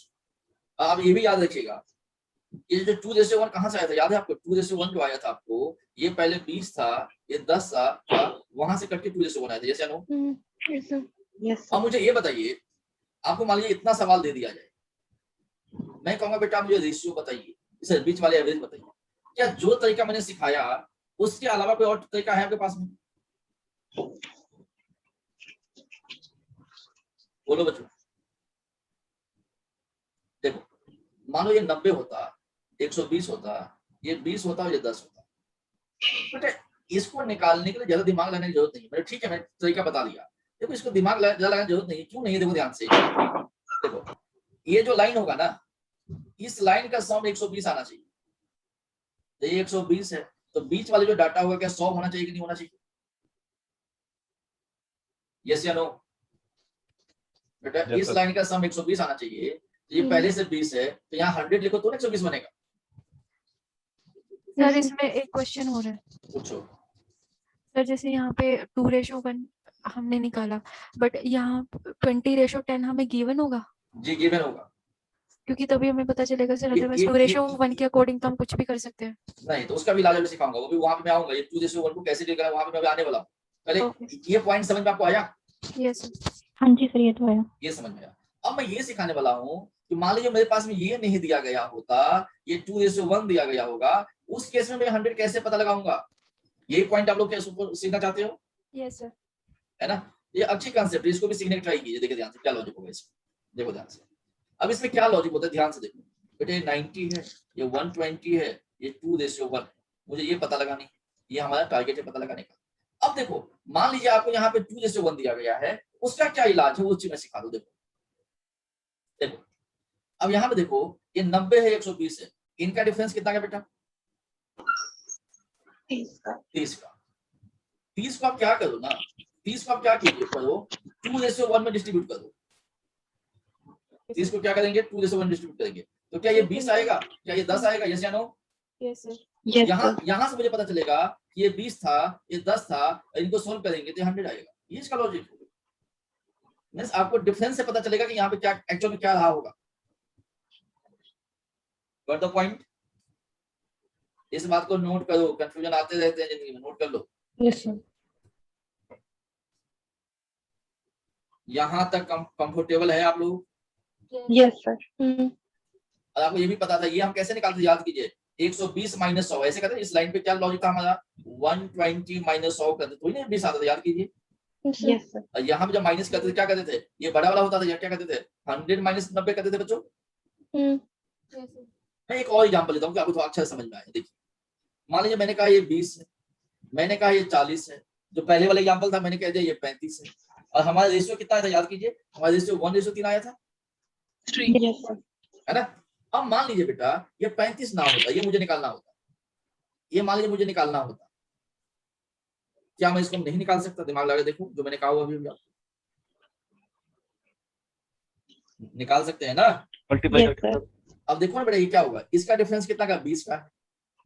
आप ये भी याद रखिएगा, ये जो 2:1 कहाँ से आया था, याद है आपको? 2:1 जो आया था आपको, ये पहले 20 था, ये 10 था, वहां से कट के 2:1 आया था, जैसे नो। Yes sir. यस अब मुझे ये बताइए, आपको मान लीजिए इतना सवाल दे दिया जाए, मैं कहूंगा बेटा मुझे रेशियो बताइए, इसे बीच वाले एवरेज बताइए, क्या जो तरीका मैंने सिखाया उसके अलावा कोई और तरीका है आपके पास में? बोलो बच्चों। देखो मानो ये 90 होता, 120 होता, ये 20 होता और ये 10 होता, बेटा इसको निकालने के लिए ज्यादा दिमाग लगाने की जरूरत नहीं है, मैंने ठीक है मैंने तरीका बता दिया, देखो इसको दिमाग ज्यादा लगाने की जरूरत नहीं है, क्यों नहीं है? देखो ध्यान से, देखो ये जो लाइन होगा ना, इस लाइन का सम 120 आना चाहिए, तो ये 120 है, तो बीच वाले जो डाटा होगा क्या 100 होना चाहिए कि नहीं होना चाहिए? यस या नो? बेटा इस लाइन का सम 120 आना चाहिए, तो ये पहले से 20 है, तो यहाँ 100 लिखो तो 120 बनेगा। सर इसमें एक क्वेश्चन हो रहा है पूछो। सर, जैसे यहाँ पे 2:1 हमने निकाला, बट यहाँ 20:10 हमें गिवन होगा, जी गिवन होगा, क्योंकि तभी हमें पता चलेगा सर, ये- अदरवाइज ये- 2:1 के अकॉर्डिंग तो हम कुछ भी कर सकते हैं। नहीं तो उसका भी इलाज मैं सिखाऊंगा, वो भी वहां पे मैं आऊंगा, ये 2:1 को कैसे डील करना वहां पे मैं आने वाला हूँ, पहले Okay. ये पॉइंट समझ में आपको आया? Yes sir. हाँ जी सर ये तो है ये समझ में आया। अब मैं ये सिखाने वाला हूँ कि मान लीजिए मेरे पास में ये नहीं दिया गया होता, ये 2:1 दिया गया होगा, उस केस में मैं 100 कैसे पता लगाऊंगा? यही पॉइंट आप लोग क्या सीखना चाहते हो, यस सर। है ना? ये अच्छी कंसेप्ट है, इसको भी सीखने की ट्राई कीजिए। देखिए ध्यान से क्या लॉजिक होगा इसमें, देखो ध्यान से। अब इसमें क्या लॉजिक होता है ध्यान से देखो बेटे, 90 है, ये 120 है, ये 2:1, मुझे ये पता लगानी, ये हमारा टारगेट है पता लगाने का। अब देखो मान लीजिए आपको यहाँ पे 2:1 दिया गया है, उसका क्या इलाज है वो चीज मैं सिखा दूं। देखो देखो अब यहाँ पे देखो ये 90 है, 120 है, इनका डिफरेंस कितना है बेटा? 30 का। 30 का। 30 को आप क्या करो ना, 30 को आप क्या कीजिए करो, 2:1 में डिस्ट्रीब्यूट कर दो। 30 को क्या करेंगे, 2:1 डिस्ट्रीब्यूट करेंगे, तो क्या ये 20 आएगा, क्या ये 10 आएगा? यस या नो? Yes sir. Yes, यहाँ sir. यहाँ से मुझे पता चलेगा कि ये 20 था, ये 10 था, इनको सोल्व करेंगे तो 100 आएगा। ये इसका लॉजिक है। मींस आपको डिफरेंस से पता चलेगा कि यहाँ पे क्या एक्चुअल में क्या रहा होगा। Got the point? इस बात को नोट करो, कंफ्यूजन आते रहते हैं जिंदगी में, नोट कर लो। Yes, sir. यहाँ तक कंफर्टेबल है आप लोग? Yes, sir. और आपको ये भी पता था, ये हम कैसे निकालते थे, याद कीजिए, 120 माइनस 100 ऐसे करते। इस लाइन पे क्या लॉजिक था हमारा, 120 माइनस 100 करते, तो नहीं 20 आता था, याद कीजिए। Yes, sir. और यहाँ पे जब माइनस करते थे क्या करते थे, ये बड़ा वाला होता था, या क्या करते थे, 100 माइनस 90 करते थे बच्चों। मैं एक और एग्जांपल लेता हूँ कि आपको थोड़ा अच्छा समझ में आए। देखिए मान लीजिए मैंने कहा ये 20 है, मैंने कहा ये 40 है, जो पहले वाला एग्जांपल था मैंने कह दिया ये 35 है, और हमारा रेशियो कितना आया था, याद कीजिए, हमारा रेशियो 1:3 आया था, Yes, sir. है ना। अब मान लीजिए बेटा ये 35 ना होता, ये मुझे निकालना होता, ये मान लीजिए मुझे निकालना होता, क्या मैं इसको नहीं निकाल सकता? दिमाग लगा देखो जो मैंने कहा वो अभी आप निकाल सकते हैं ना। Yes, sir. अब देखो ना बेटा ये क्या होगा, इसका डिफरेंस कितना का, 20 का है,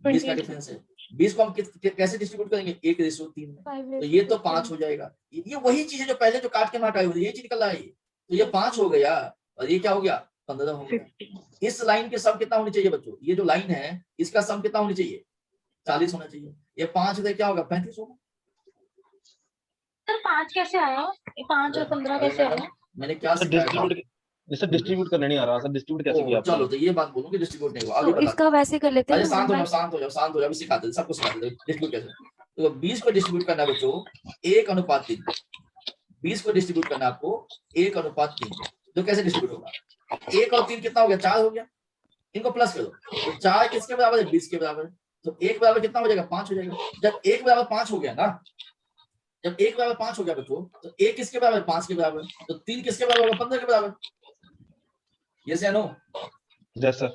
20 का 28. डिफरेंस है। 20 को हम कैसे डिस्ट्रीब्यूट करेंगे, 1:3 में, तो ये तो 5 हो जाएगा। ये वही चीज है जो पहले जो काट के हटाई हुई, ये चीज निकल रहा है, तो ये 5 हो गया, और ये क्या हो गया, 15 हो गया। इस लाइन के सम कितना होनी चाहिए बच्चों, ये जो लाइन है इसका सम कितना होनी चाहिए, 40 होना चाहिए। ये 5 है क्या होगा, 35 होगा। सर 5 कैसे आया, 5 और 15 कैसे आया? मैंने क्या सिखाया, डिस्ट्रीब्यूट करना नहीं आ रहा सर, डिस्ट्रीब्यूट कैसे किया आपने? चलो तो ये बात बोलूं कि डिस्ट्रीब्यूट नहीं हुआ, आगे तो बता। इसका वैसे कर लेते हैं अरे ना, शांत हो जाओ, शांत हो जाओ, शांत हो जाओ, अभी सिखाते हैं, सबको सिखाते हैं डिस्ट्रीब्यूट कैसे। तो 20 को डिस्ट्रीब्यूट करना है बच्चों 1:3, 20 को डिस्ट्रीब्यूट करना आपको 1:3, तो कैसे डिस्ट्रीब्यूट होगा, 1 और 3 कितना हो गया, 4 हो गया, इनको प्लस करो, तो 4 किसके बराबर है, 20 के बराबर है, तो 1 बराबर कितना हो जाएगा, 5 हो जाएगा। जब 1 बराबर 5 हो गया ना, जब 1 बराबर 5 हो गया बच्चों, तो 1 किसके बराबर, 5 के बराबर, तो 3 किसके बराबर होगा, 15 के बराबर। यस या नो? Yes sir.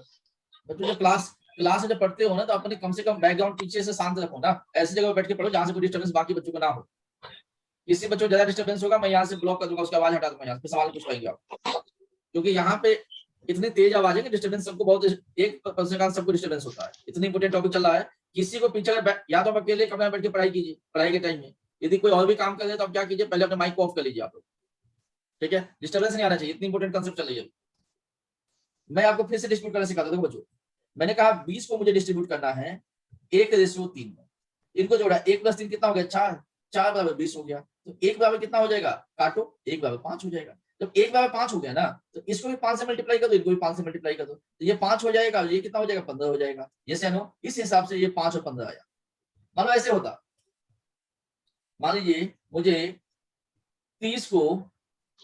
बच्चों जब क्लास में जब पढ़ते हो ना, तो अपने कम से कम बैकग्राउंड पीछे से शांत रखो ना, ऐसी जगह बैठ के पढ़ो जहां से कोई डिस्टर्बेंस बाकी बच्चों को ना हो। किसी बच्चों को ज्यादा डिस्टर्बेंस होगा, मैं यहाँ से ब्लॉक कर दूंगा, उसकी आवाज हटा दूंगा, यहाँ पे सवाल पूछ पाएंगे आप, क्योंकि यहाँ पे इतनी तेज आवाज है कि डिस्टर्बेंस सबको, बहुत 1% का सबको डिस्टर्बेंस होता है। इतनी इंपोर्टेंट टॉपिक चल रहा है, किसी को पीछे या तो आप अकेले कमरे में बैठ के पढ़ाई कीजिए, पढ़ाई के टाइम में यदि कोई और भी काम कर रहे हैं तो आप क्या कीजिए, पहले अपने माइक को ऑफ कर लीजिए आप लोग, ठीक है, डिस्टर्बेंस नहीं आना चाहिए, इतनी इंपोर्टेंट कंसेप्ट चल रही है। मैं आपको फिर से डिस्ट्रीब्यूट करना सिखाता हूं बच्चों। मैंने कहा 20 को मुझे डिस्ट्रीब्यूट करना है 1:3 में, इनको जोड़ा 1 + 3 कितना हो गया, 4, 4 बराबर 20 हो गया, तो 1 बराबर कितना हो जाएगा, काटो, 1 बराबर 5 हो जाएगा। जब 1 बराबर 5 हो गया ना, तो इसको भी 5 से मल्टीप्लाई कर दो, इनको भी 5 से मल्टीप्लाई कर दो, तो ये 5 हो जाएगा, ये कितना हो जाएगा, 15 हो जाएगा। यस या नो? इस हिसाब से ये 5 और 15 आया। मान लो ऐसे होता, मान लीजिए मुझे 30 को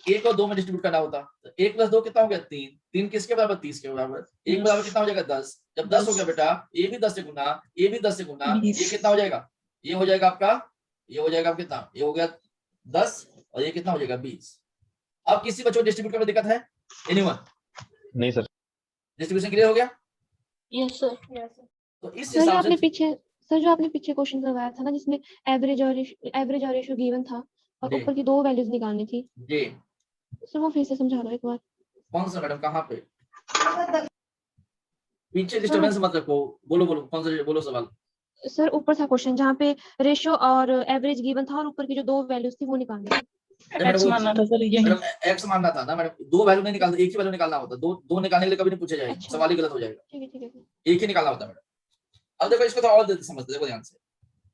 1 और 2 में डिस्ट्रीब्यूट करना होता, तो 1 + 2 कितना हो गया, 3, 3 किसके बराबर, 30 के बराबर, 1 बराबर कितना हो जाएगा, 10, जब 10 हो गया बेटा, ये भी 10 से गुना, ये भी 10 से गुना, ये कितना हो जाएगा, ये हो जाएगा आपका, ये हो जाएगा कितना, ये हो गया 10, और ये कितना हो जाएगा, 20। अब किसी बच्चों को डिस्ट्रीब्यूट करने में दिक्कत है, एनीवन? नहीं सर। डिस्ट्रीब्यूशन क्लियर हो गया? Yes sir. तो इस सर जो हिसाब आपने से पीछे क्वेश्चन करवाया था ना, जिसमें एवरेज और रेशियो गिवन था और जी। ऊपर की 2 वैल्यूज निकालनी थी, जी, सर वो फिर से समझा दो एक बार। कौन सा मैडम, कहाँ पे? पीछे डिस्टर्बेंस मत रखो, बोलो बोलो, कौन सा बोलो सवाल। सर ऊपर था क्वेश्चन जहाँ पे रेशियो और एवरेज गिवन था और ऊपर की जो 2 वैल्यूज थी वो निकालनी थी। एक्स मानना था सर, यही मैडम एक्स मानना था ना मैडम, 2 वैल्यू नहीं निकालना, एक ही वैल्यू निकालना होता, दो निकालने के लिए कभी नहीं पूछा जाएगा, अच्छा। सवाल ही गलत हो जाएगा, ठीक है एक ही निकालना होता है मैडम। अब देखो इसको तो और समझते, देखो ध्यान से,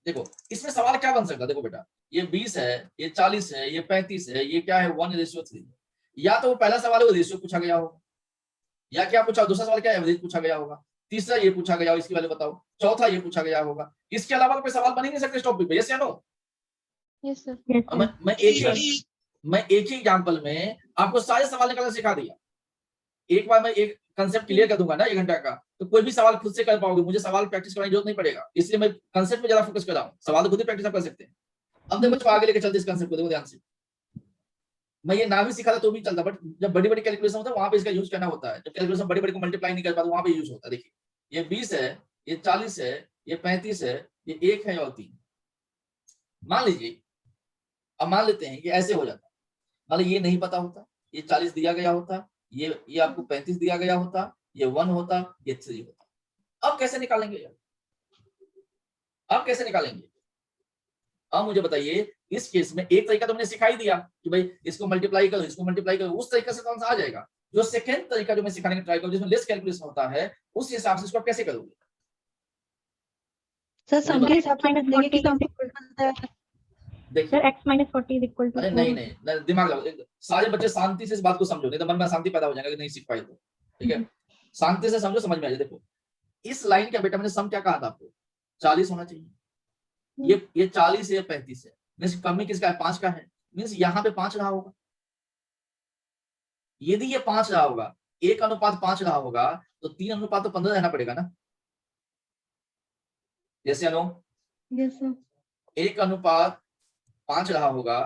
देखो इसमें सवाल क्या बन सकता है, देखो बेटा ये 20 है, ये 40 है, ये 35 है, ये क्या है, 1:3। या तो वो पहला सवाल है वो रेशियो पूछा गया होगा, या क्या पूछा, दूसरा सवाल क्या एवरेज पूछा गया होगा, तीसरा ये पूछा गया, इसकी वैल्यू बताओ, चौथा ये पूछा गया होगा। इसके अलावा कोई सवाल बन ही नहीं सकते इस टॉपिक पे। यस या नो? Yes sir. Yes, अब sir. मैं एक मैं एक ही एग्जाम्पल में आपको सारे सवाल निकालना सिखा दिया। एक बार मैं एक कंसेप्ट क्लियर कर दूंगा ना 1 घंटा का, तो कोई भी सवाल खुद से कर पाओगे, मुझे सवाल प्रैक्टिस करने की जरूरत नहीं पड़ेगा, इसलिए मैं कंसेप्ट पे ज्यादा फोकस कर रहा हूँ। सवाल तो खुद ही प्रैक्टिस आप कर सकते हैं। अब देखो बच्चों आगे लेके चलते इस कंसेप्ट को, देखो ध्यान से। मैं ये ना भी सिखा था तो भी चलता, बट जब बड़ी बड़ी कैलकुलेशन होता है वहां पे इसका यूज करना होता है। जब कैलकुलेशन बड़ी बड़ी को मल्टीप्लाई नहीं कर पाते वहां पे यूज होता है। देखिए ये 20 है, ये 40 है, ये 35 है, ये 1 है और 3। मान लीजिए, अब मान लेते हैं कि ऐसे हो जाता, मान लीजिए ये नहीं पता होता, ये 40 दिया गया होता, ये आपको 35 दिया गया होता, ये 1 होता, ये 3 होता। अब कैसे निकालेंगे यार? अब कैसे निकालेंगे? अब मुझे बताइए, इस केस में एक तरीका तो मैंने सिखाई दिया कि भाई इसको मल्टीप्लाई करो, इसको मल्टीप्लाई करो, उस तरीके से कौन सा आ जाएगा? जो सेकंड तरीका जो मैं सिखाने की ट्राई करूं जिसमें लेस कैलकुलेशन होता है, उस हिसाब से इसको आप कैसे करोगे? सर सम के हिसाब से करने के काम देखिए sir x minus 40 is equal to अरे नहीं नहीं नहीं, दिमाग लगाओ, सारे बच्चे शांति से इस बात को समझो, नहीं तो मन में शांति पैदा हो जाएगा कि नहीं सीख पाए तो। ठीक है, शांति से समझो, समझ में आ जाए। देखो इस लाइन का बेटा मैंने सम क्या कहा था आपको, 40 होना चाहिए। ये 40 है, 35 है, मींस कमी किसका है? 5 का है। मींस यहाँ पे 5 रहा होगा। यदि ये 5 रहा होगा, 1:5 रहा होगा, तो 3:15 रहना पड़ेगा ना। जैसे अनु यस सर 1:5 रहा होगा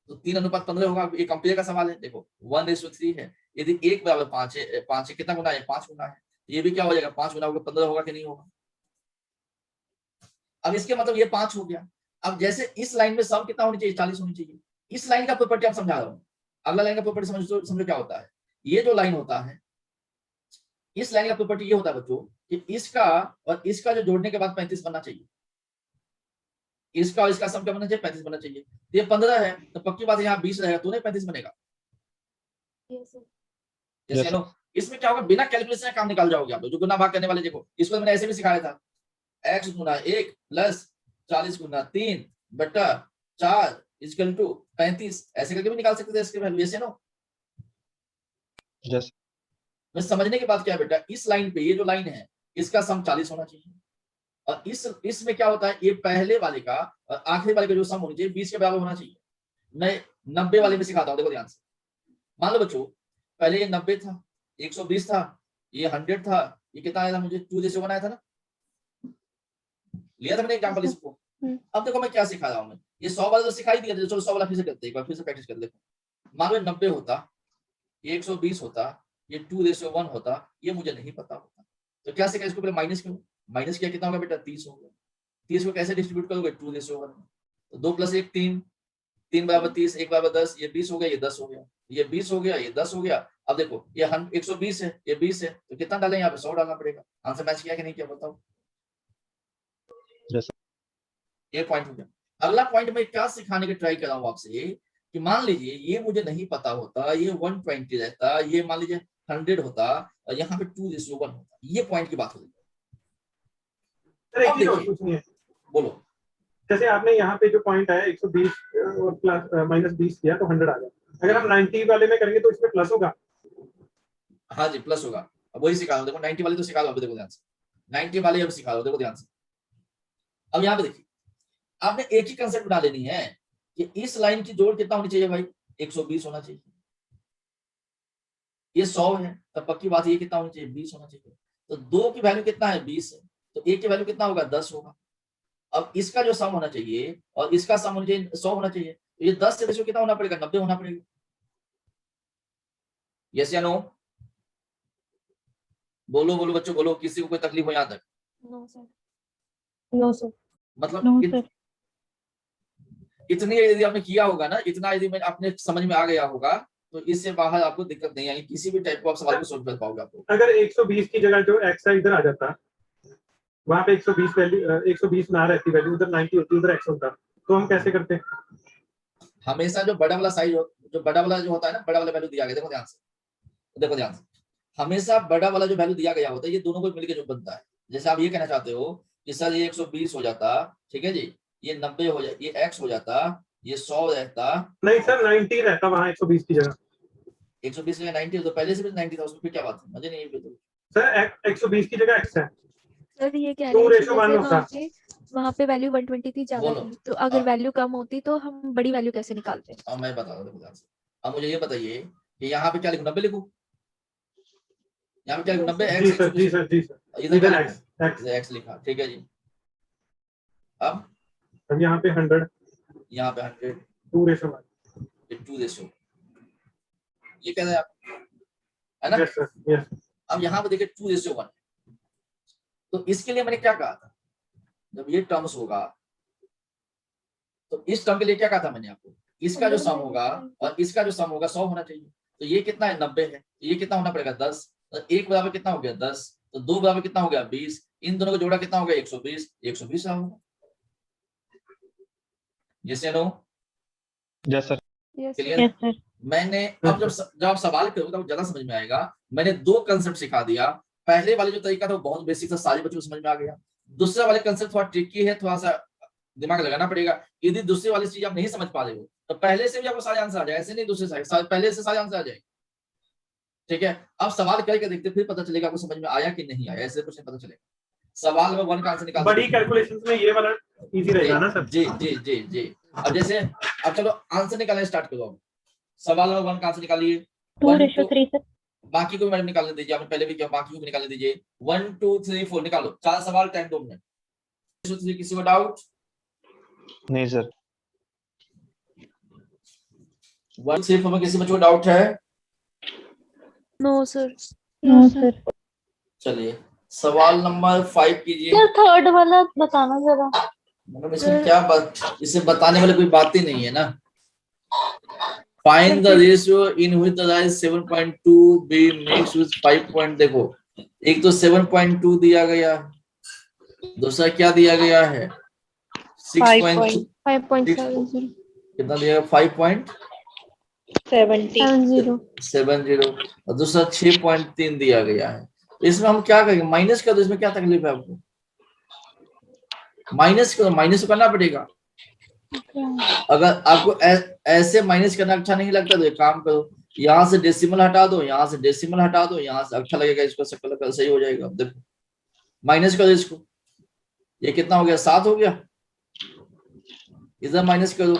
तो 3:15 होगा। ये कंपेयर का सवाल है। देखो 1:3 है, यदि 1 बराबर 5 है, 5 है कितना गुना है? 5 गुना है। ये भी क्या हो जाएगा? 5 गुना होगा, 15 होगा कि नहीं होगा? अब इसके मतलब ये 5 हो गया। अब जैसे इस लाइन में सम कितना होनी चाहिए? 40 होनी चाहिए। इस लाइन का प्रॉपर्टी आप समझा रहा हूँ। अगला लाइन का प्रॉपर्टी समझो क्या होता है। ये जो लाइन होता है, इस लाइन का प्रॉपर्टी ये होता है बच्चों कि इसका और इसका जो जोड़ने के बाद 35 बनना चाहिए। इसका और इसका सम क्या बनना चाहिए? 35 बनना चाहिए। ये 15 है तो पक्की बात है यहाँ 20 रहेगा तो नहीं 35 बनेगा। जैसे लो इसमें क्या होगा, बिना कैलकुलेशन काम निकाल जाओगे आप लोग। जो गुना भाग करने वाले देखो, इसको मैंने ऐसे भी सिखाया था, x गुना 1 प्लस 40 गुना 3 बटा 4 इक्वल टू 35, ऐसे करके भी निकाल सकते थे इसके वैल्यू। ऐसे नो यस मैं समझने की बात क्या है बेटा, इस लाइन पे ये जो लाइन है इसका सम 40 होना चाहिए। और इसमें क्या होता है, ये पहले वाले का और आखिरी वाले का जो सम होना चाहिए 20 के बराबर होना चाहिए। मैं 90 वाले में सिखाता हूँ, देखो ध्यान से। मान लो बच्चों पहले ये 90 था, 120 था, ये 100 था, ये कितना आया था मुझे? 2:1 आया था ना। लिया था मैंने एग्जांपल इसको। अब देखो मैं क्या सिखा रहा हूँ, मैं ये 100 वाला तो सिखाई दिया, चलो 100 वाला फिर से करते हैं, एक बार फिर से प्रैक्टिस कर देखो। मान लो 90 होता, ये 120 होता, ये 2:1 होता, ये मुझे नहीं पता होता, तो क्या सीखा? इसको पहले माइनस करो। माइनस किया कितना होगा बेटा? 30 हो गया। 30 को कैसे डिस्ट्रीब्यूट करोगे? 2:1, तो 2 + 1 3, 3 बराबर 30, 1 बराबर 10, ये 20 हो गया, ये 10 हो गया, ये 20 हो गया, ये 10 हो गया। अब देखो ये 120 है, ये 20 है, तो कितना डालें यहाँ पे? 100 डालना पड़ेगा। आंसर मैच किया कि नहीं किया बताओ? यस ये पॉइंट हो गया। अगला पॉइंट मैं क्या सिखाने की ट्राई कर रहा हूँ आपसे कि मान लीजिए ये मुझे नहीं पता होता, ये 120 रहता, ये मान लीजिए 100 होता और यहाँ पे 2:1 होता, ये पॉइंट की बात हो रही है। सर एक अब चीज और देखिए, पूछनी है। बोलो। जैसे आपने यहाँ पे जो पॉइंट है 120 और प्लस माइनस 20 किया तो 100 आ गया। अगर हम 90 वाले में करेंगे तो इसमें प्लस होगा। हाँ जी प्लस होगा। अब वही सिखा रहा हूँ, देखो 90 वाले तो सिखा लो, देखो ध्यान से। 90 वाले अब सिखा लो, देखो ध्यान से। अब यहाँ पे देखिए, आपने एक ही कंसेप्ट बना लेनी है कि इस लाइन की जोड़ कितना होनी चाहिए भाई? 120 होना चाहिए। ये 100 है तो पक्की बात, ये कितना होना चाहिए? 20 होना चाहिए। तो 2 की वैल्यू कितना है? 20 है, तो 1 की वैल्यू कितना होगा? 10 होगा। अब इसका जो सम होना चाहिए और इसका सम होना चाहिए 100 होना चाहिए, तो ये 10 से रेशो कितना होना पड़ेगा? 90 होना पड़ेगा। यस या नो? बोलो बोलो बच्चों बोलो, किसी को कोई तकलीफ हो यहाँ तक? नो सर मतलब नो सर इतनी यदि आपने किया होगा ना, इतना यदि मैं अपने समझ में आ गया होगा तो इससे बाहर आपको दिक्कत नहीं आएगी, किसी भी टाइप को आप सवाल को सोल्व कर पाओगे। आपको अगर 120 की जगह जो x है इधर आ जाता, वहां पे 120 वैल्यू 120 ना रहती वैल्यू, उधर 90 होती, उधर x होता, तो हम कैसे करते? हमेशा जो बड़ा वाला साइज जो बड़ा वाला जो होता है ना, बड़ा वाला वैल्यू दिया गया, देखो ध्यान से, देखो ध्यान से, हमेशा बड़ा वाला जो वैल्यू दिया गया होता है ये दोनों को मिलकर जो बनता है। जैसे आप ये कहना चाहते हो कि सर ये 120 हो जाता, ठीक है जी, ये 90 हो जाता, ये x हो जाता, ये 100 रहता। नहीं सर 90 रहता वहां 120 की जगह। 120 में 90 तो पहले से भी 90 था, उसमें फिर क्या बात है? मुझे नहीं ये तो सर 120 की जगह x है सर ये कह तो रहे हैं कि रेशो 1 जैसे होता। वहाँ पे वहाँ पे वैल्यू 120 थी ज्यादा बोलो। थी, तो अगर हाँ। वैल्यू कम होती तो हम बड़ी वैल्यू कैसे निकालते? अब मैं बता रहा हूँ। अब मुझे ये बताइए कि यहाँ पे क्या लिखूं, 90 लिखूं? यहाँ पे क्या लिखूं, 90 जी x सर, जी सर, जी सर। इधर क्या इधर लिखूं? x इधर x लिखा, ठीक है जी। अब यहाँ पे 100 यहाँ पे 100 2:1 2 रेशियो, ये कह रहे हैं आप, है ना? Yes sir, yes. अब यहाँ पे देखिए 2:1, तो इसके लिए मैंने क्या कहा था, जब ये टर्म्स होगा तो इस टर्म के लिए क्या कहा था मैंने आपको, इसका जो सम होगा और इसका जो सम होगा 100 होना चाहिए। तो ये कितना है, 90 है, तो ये कितना होना पड़ेगा 10, तो 1 बराबर कितना हो गया 10, तो 2 बराबर कितना हो गया 20, इन दोनों को जोड़ा कितना हो गया 120, 120 होगा। यस या no? Yes sir. Yes clear? Yes sir. मैंने अब जब आप सवाल करोगे तो ज्यादा समझ में आएगा। मैंने 2 कंसेप्ट सिखा दिया। पहले वाले जो तरीका था वो बहुत बेसिक था, सारे बच्चों को समझ में आ गया। दूसरा वाले कंसेप्ट थोड़ा ट्रिकी है, थोड़ा सा दिमाग लगाना पड़ेगा। यदि दूसरी वाली चीज आप नहीं समझ पा रहे हो तो पहले से भी आपको सारे आंसर आ जाए, ऐसे नहीं दूसरे साइड पहले से सारे आंसर आ जाए। ठीक है, अब सवाल करके देखते फिर पता चलेगा आपको समझ में आया कि नहीं आया, ऐसे कुछ नहीं पता चलेगा। सवाल में 1 का आंसर निकाल बड़ी कैलकुलेशंस में ये वाला इजी रहेगा ना सर? जी जी जी जी। अब जैसे अब चलो आंसर निकालना स्टार्ट करो। अब सवाल में 1 का आंसर निकालिए, 2:3 सर। बाकी को मैडम निकालने दीजिए, आपने पहले भी किया, बाकी को भी निकालने दीजिए। 1 2 3 4 निकालो, 4 सवाल, टाइम 2 मिनट। किसी को डाउट? नहीं सर। 1 से 4 में किसी बच्चों को डाउट है? No sir. No sir. चलिए सवाल नंबर 5 कीजिए। सर थर्ड वाला बताना जरा। मतलब इसमें क्या बात, इसे बताने वाली कोई बात ही नहीं है ना। Find the ratio in which the rice 7.2 be mix with 5 point. देखो एक तो 7.2 दिया गया, दूसरा क्या दिया गया है 6.2, 5.70 कितना दिया 5.70 और दूसरा 6.3 दिया गया है। तो इसमें हम क्या करेंगे, माइनस कर दो। इसमें क्या तकलीफ है आपको, माइनस करो, माइनस करना पड़ेगा। अगर आपको ऐसे माइनस करना अच्छा नहीं लगता तो एक काम करो, यहाँ से डेसिमल हटा दो, यहाँ से डेसिमल हटा दो, यहाँ से अच्छा लगेगा, इसको शक्ल कर सही हो जाएगा। देखो माइनस करो इसको, ये कितना हो गया 7 हो गया। इधर माइनस करो,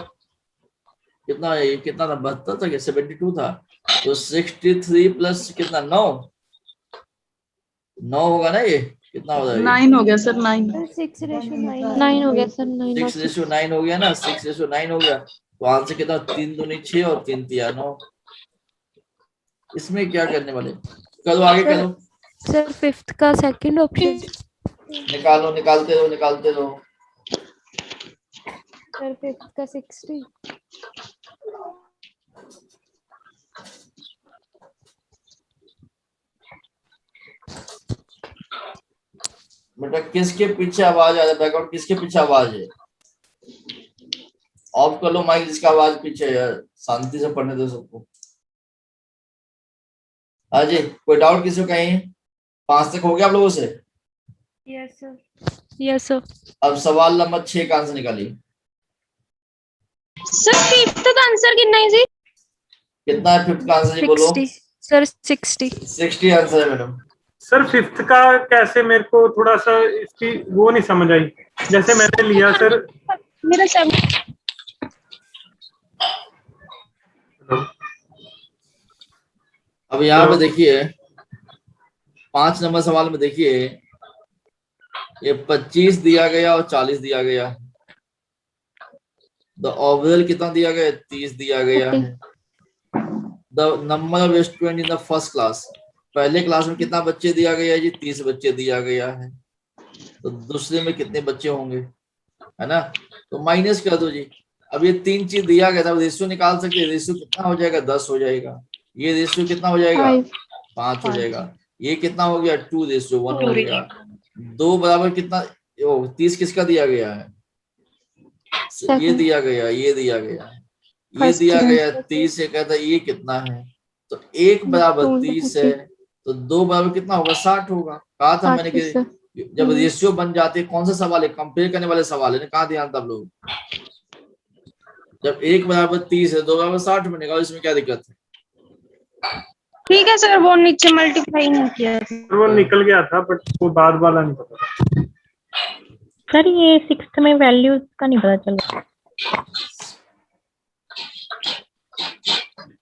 कितना है, ये कितना था 72 था, 72 था, तो 63 प्लस कितना 9 होगा ना, ये कितना हो जाएगा 9 हो गया सर, 9। 6:9 हो गया सर, 6:9 हो गया ना, 6:9 हो गया। तो आंसर कितना 3 दूनी 6 और 3 तिया 9। इसमें क्या करने वाले, करो आगे करो। सर 5th का सेकंड ऑप्शन निकालो, निकालते रहो निकालते रहो। सर 5th का 60। बेटा किसके पीछे आवाज आ रहा है, बैकग्राउंड किसके पीछे आवाज है? ऑफ कर लो माइक जिसका आवाज पीछे है यार, शांति से पढ़ने दो सबको। हाँ जी, कोई डाउट किसी को कहीं? 5 तक हो गया आप लोगों से? Yes sir. Yes sir. अब सवाल नंबर 6 का आंसर निकालिए। सर 5th का आंसर कितना है जी? कितना है 5th का आंसर जी बोलो? 60 सर। 60 60 आंसर है मैडम। सर 5th का कैसे, मेरे को थोड़ा सा इसकी वो नहीं समझ आई। जैसे मैंने लिया सर, मेरा 7। अब यहाँ पे देखिए 5 नंबर सवाल में देखिए, ये 25 दिया गया और 40 दिया गया। द ओवरऑल कितना दिया गया, 30 दिया गया है। The number of student in the first class, पहले क्लास में कितना बच्चे दिया गया है जी, 30 बच्चे दिया गया है। तो दूसरे में कितने बच्चे होंगे, है ना? तो माइनस कर दो जी। अब ये 3 चीज दिया गया था, रेशियो निकाल सकते हैं। रेशियो कितना हो जाएगा 10 हो जाएगा। ये रेशियो कितना हो जाएगा 5 हो जाएगा। ये कितना हो गया 2:1 हो गया। 2 बराबर कितना 30 किसका दिया गया है, ये दिया गया, ये दिया गया, ये दिया गया 30 से कहता है ये कितना है, तो 1 बराबर 30 है, तो 2 बराबर कितना होगा 60 होगा। कहा था मैंने कि जब रेशियो बन जाते कौन सा सवाल है, कंपेयर करने वाले सवाल है, कहा ध्यान तब लोग। जब 1 बराबर 30 है 2 बराबर 60 बनेगा, इसमें क्या दिक्कत है? ठीक है सर, वो नीचे मल्टीप्लाई नहीं किया। वो निकल गया था, बट वो बाद वाला नहीं पता। सर ये 6th में वैल्यूज का नहीं पता चला।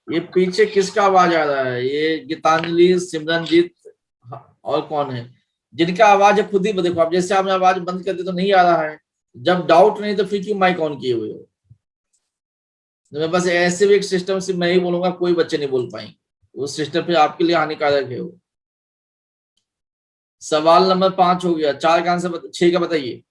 ये पीछे किसका आवाज आ रहा है? ये गीतांजलि, सिमरनजीत और कौन है? जिनका आवाज है खुद ही देखो। आप जैसे आपने आवाज बंद कर दी तो नहीं आ रहा है, जब डाउट नहीं तो फिर क्यों माइक ऑन किए हुए हो? तो मैं बस ऐसे भी एक सिस्टम से मैं ही बोलूंगा, कोई बच्चे नहीं बोल पाएंगे, उस सिस्टम पे आपके लिए हानिकारक है वो। सवाल नंबर 5 हो गया। 4 का आंसर 6 का बताइए।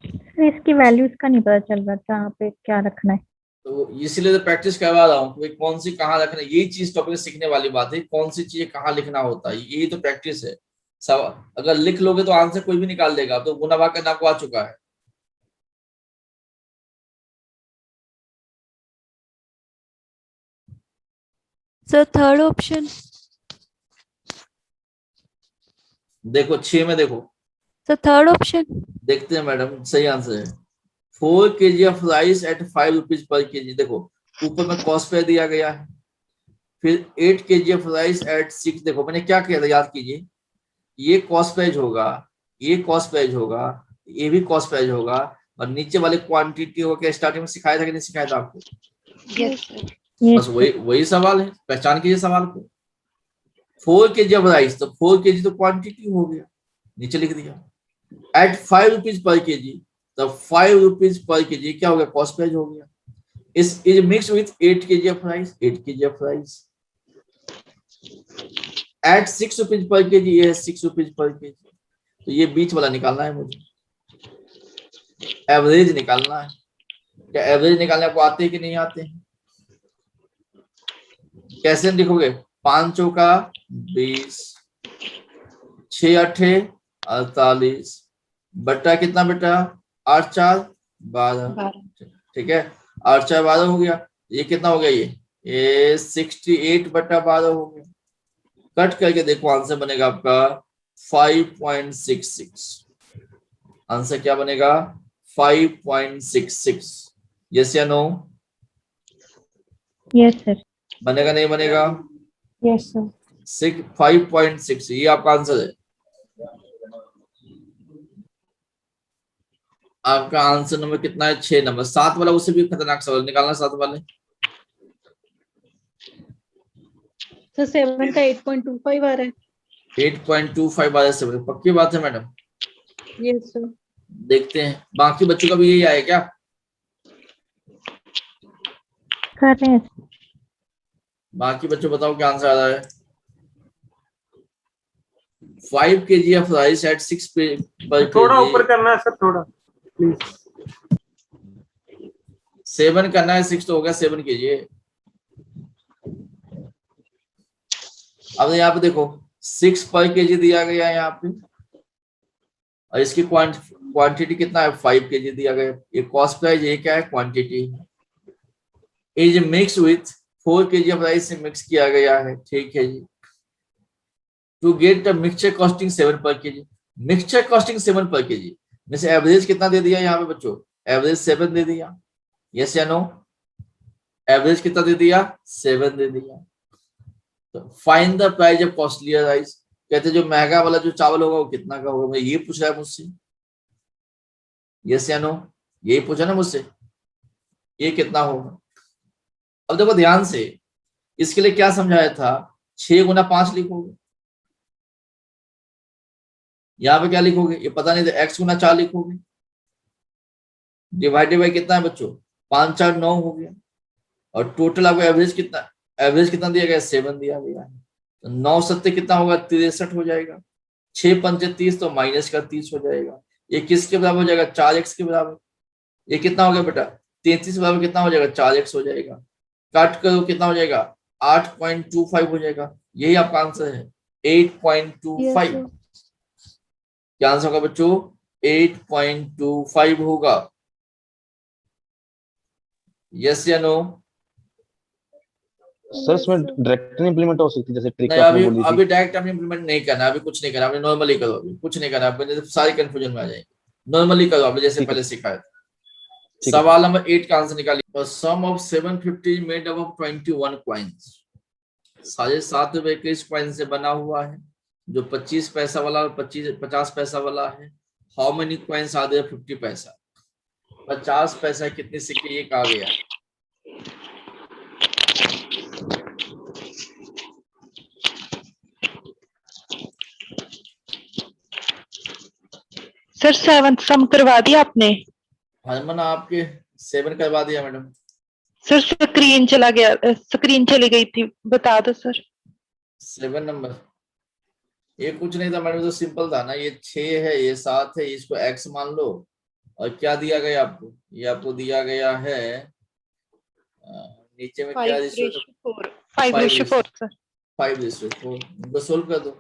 सर इसकी वैल्यूज का नहीं पता चल रहा था, यहाँ पे क्या रखना है। तो इसीलिए तो प्रैक्टिस करवा रहा हूँ कि कौन सी कहाँ रखना है। यही चीज टॉपिक सीखने वाली बात है, कौन सी चीज कहाँ लिखना होता है, यही तो प्रैक्टिस है। सब अगर लिख लोगे तो आंसर कोई भी निकाल देगा। तो गुना भाग करना आपको आ चुका है। Sir third option. देखो 6 में देखो, सर थर्ड ऑप्शन। देखते हैं मैडम, सही आंसर है 4 kg of rice at 5 rupees per kg। देखो ऊपर में कॉस्ट पे दिया गया है, फिर 8 kg ऑफ राइस एट 6। देखो मैंने क्या किया था, याद कीजिए, ये कॉस्ट प्राइस होगा, ये कॉस्ट प्राइस होगा, ये भी कॉस्ट प्राइस होगा, और नीचे वाले क्वांटिटी होगा। क्या स्टार्टिंग में सिखाया था कि नहीं सिखाया था आपको? बस वही सवाल है, पहचान कीजिए सवाल को। 4 kg ऑफ राइस, तो 4 kg तो क्वांटिटी हो गया, नीचे लिख दिया। एट 5 रुपीज पर kg, तो 5 रुपीज पर kg क्या हो गया? कॉस्ट प्राइस हो गया। Is mix with 8 kg of rice, 8 kg of rice at 6 rupees per kg, ये है 6 रुपीज पर kg। तो ये बीच वाला निकालना है मुझे, एवरेज निकालना है। क्या एवरेज निकालने आपको आते हैं कि नहीं आते हैं? कैसे लिखोगे? 5 चौका 20, 6 अठे 48, बट्टा कितना बेटा? 8 4 12। ठीक है, 8 4 12 हो गया। ये कितना हो गया? ये 68/12 हो गया। कट करके देखो आंसर बनेगा आपका 5.66। आंसर क्या बनेगा? 5.66। यस या नो? Yes sir. बनेगा नहीं बनेगा? Yes sir. 5.6 ये आपका आंसर है। आपका आंसर नंबर कितना है? 6 नंबर। 7 वाला उससे भी खतरनाक सवाल निकालना। 7 वाले सर 7 का 8.25 आ रहा है। 8.25 आ रहा है। पक्की बात है मैडम? Yes sir. देखते हैं बाकी बच्चों का भी यही आया क्या? कर रहे हैं। बाकी बच्चों बताओ क्या आंसर आ रहा है? 5 kg ऑफ राइस एट 6 पर थोड़ा kg। ऊपर करना है सर, थोड़ा प्लीज। 7 करना है, 6 तो होगा 7 kg। अब यहाँ पे देखो 6 पर kg दिया गया है यहाँ पे, और इसकी क्वांटिटी कितना है? 5 kg दिया गया। ये कॉस्ट प्राइस, ये क्या है? Quantity. Is mix with 4 kg of rice से मिक्स किया गया है। ठीक है जी। To get the mixture costing 7 पर kg। मिक्सचर कॉस्टिंग 7 पर kg में से एवरेज कितना दे दिया यहाँ पे बच्चों? एवरेज 7 दे दिया। यस या नो? एवरेज कितना दे दिया? 7 दे दिया। तो find the price of costlier rice. कहते जो महंगा वाला जो चावल होगा वो कितना का होगा? मैं ये पूछ रहा है मुझसे। यस या नो? यही पूछा ना मुझसे, ये कितना होगा? अब देखो ध्यान से, इसके लिए क्या समझाया था? 6 गुना 5 लिखोगे। यहाँ पे क्या लिखोगे? ये पता नहीं था। x गुना 4 लिखोगे, डिवाइडेड बाई कितना है बच्चों? 5 4 9 हो गया। और टोटल आपको एवरेज कितना? एवरेज कितना दिया गया? 7 दिया गया है। तो 9 7 कितना होगा? 63 हो जाएगा। 6 5 30, तो माइनस का 30 हो जाएगा। ये किसके बराबर हो जाएगा? 4x के बराबर। ये कितना हो गया बेटा? 33 बराबर कितना हो जाएगा? 4x हो जाएगा। काट करो कितना हो जाएगा? 8.25 हो जाएगा। यही आपका आंसर है, 8.25। क्या आंसर होगा बच्चों? 8.25 होगा। यस या नो? सर इसमें डायरेक्ट इम्प्लीमेंट हो सकती है, जैसे ट्रिक नहीं, आपने बोली थी। अभी डायरेक्ट आपने इम्प्लीमेंट नहीं करना, अभी कुछ नहीं करना। आपने नॉर्मली करो, अभी कुछ नहीं करना। आपने सारी कंफ्यूजन में आ जाएगी। नॉर्मली करो आपने जैसे पहले सिखाया था। सवाल नंबर 8 का आंसर निकालिए। Sum of 750 made up of 21 coins. 7.5 रुपए के इस कॉइन से बना हुआ है, जो 25 पैसा वाला और 50 पैसा वाला है। How many coins are there 50 पैसा, 50 पैसा कितने सिक्के ये कहा गया। सर 7 सम करवा दिया आपने? हरमन आपके 7 करवा दिया मैडम। सर स्क्रीन चला गया, स्क्रीन चली गई थी, बता दो सर। 7 नंबर ये कुछ नहीं था मैडम, तो सिंपल था ना, ये 6 है, ये 7 है, इसको x मान लो, और क्या दिया गया आपको, ये आपको दिया गया है नीचे में क्या रेशियो था, 5:4 सर। 5:4, इनको सोल्व कर दो।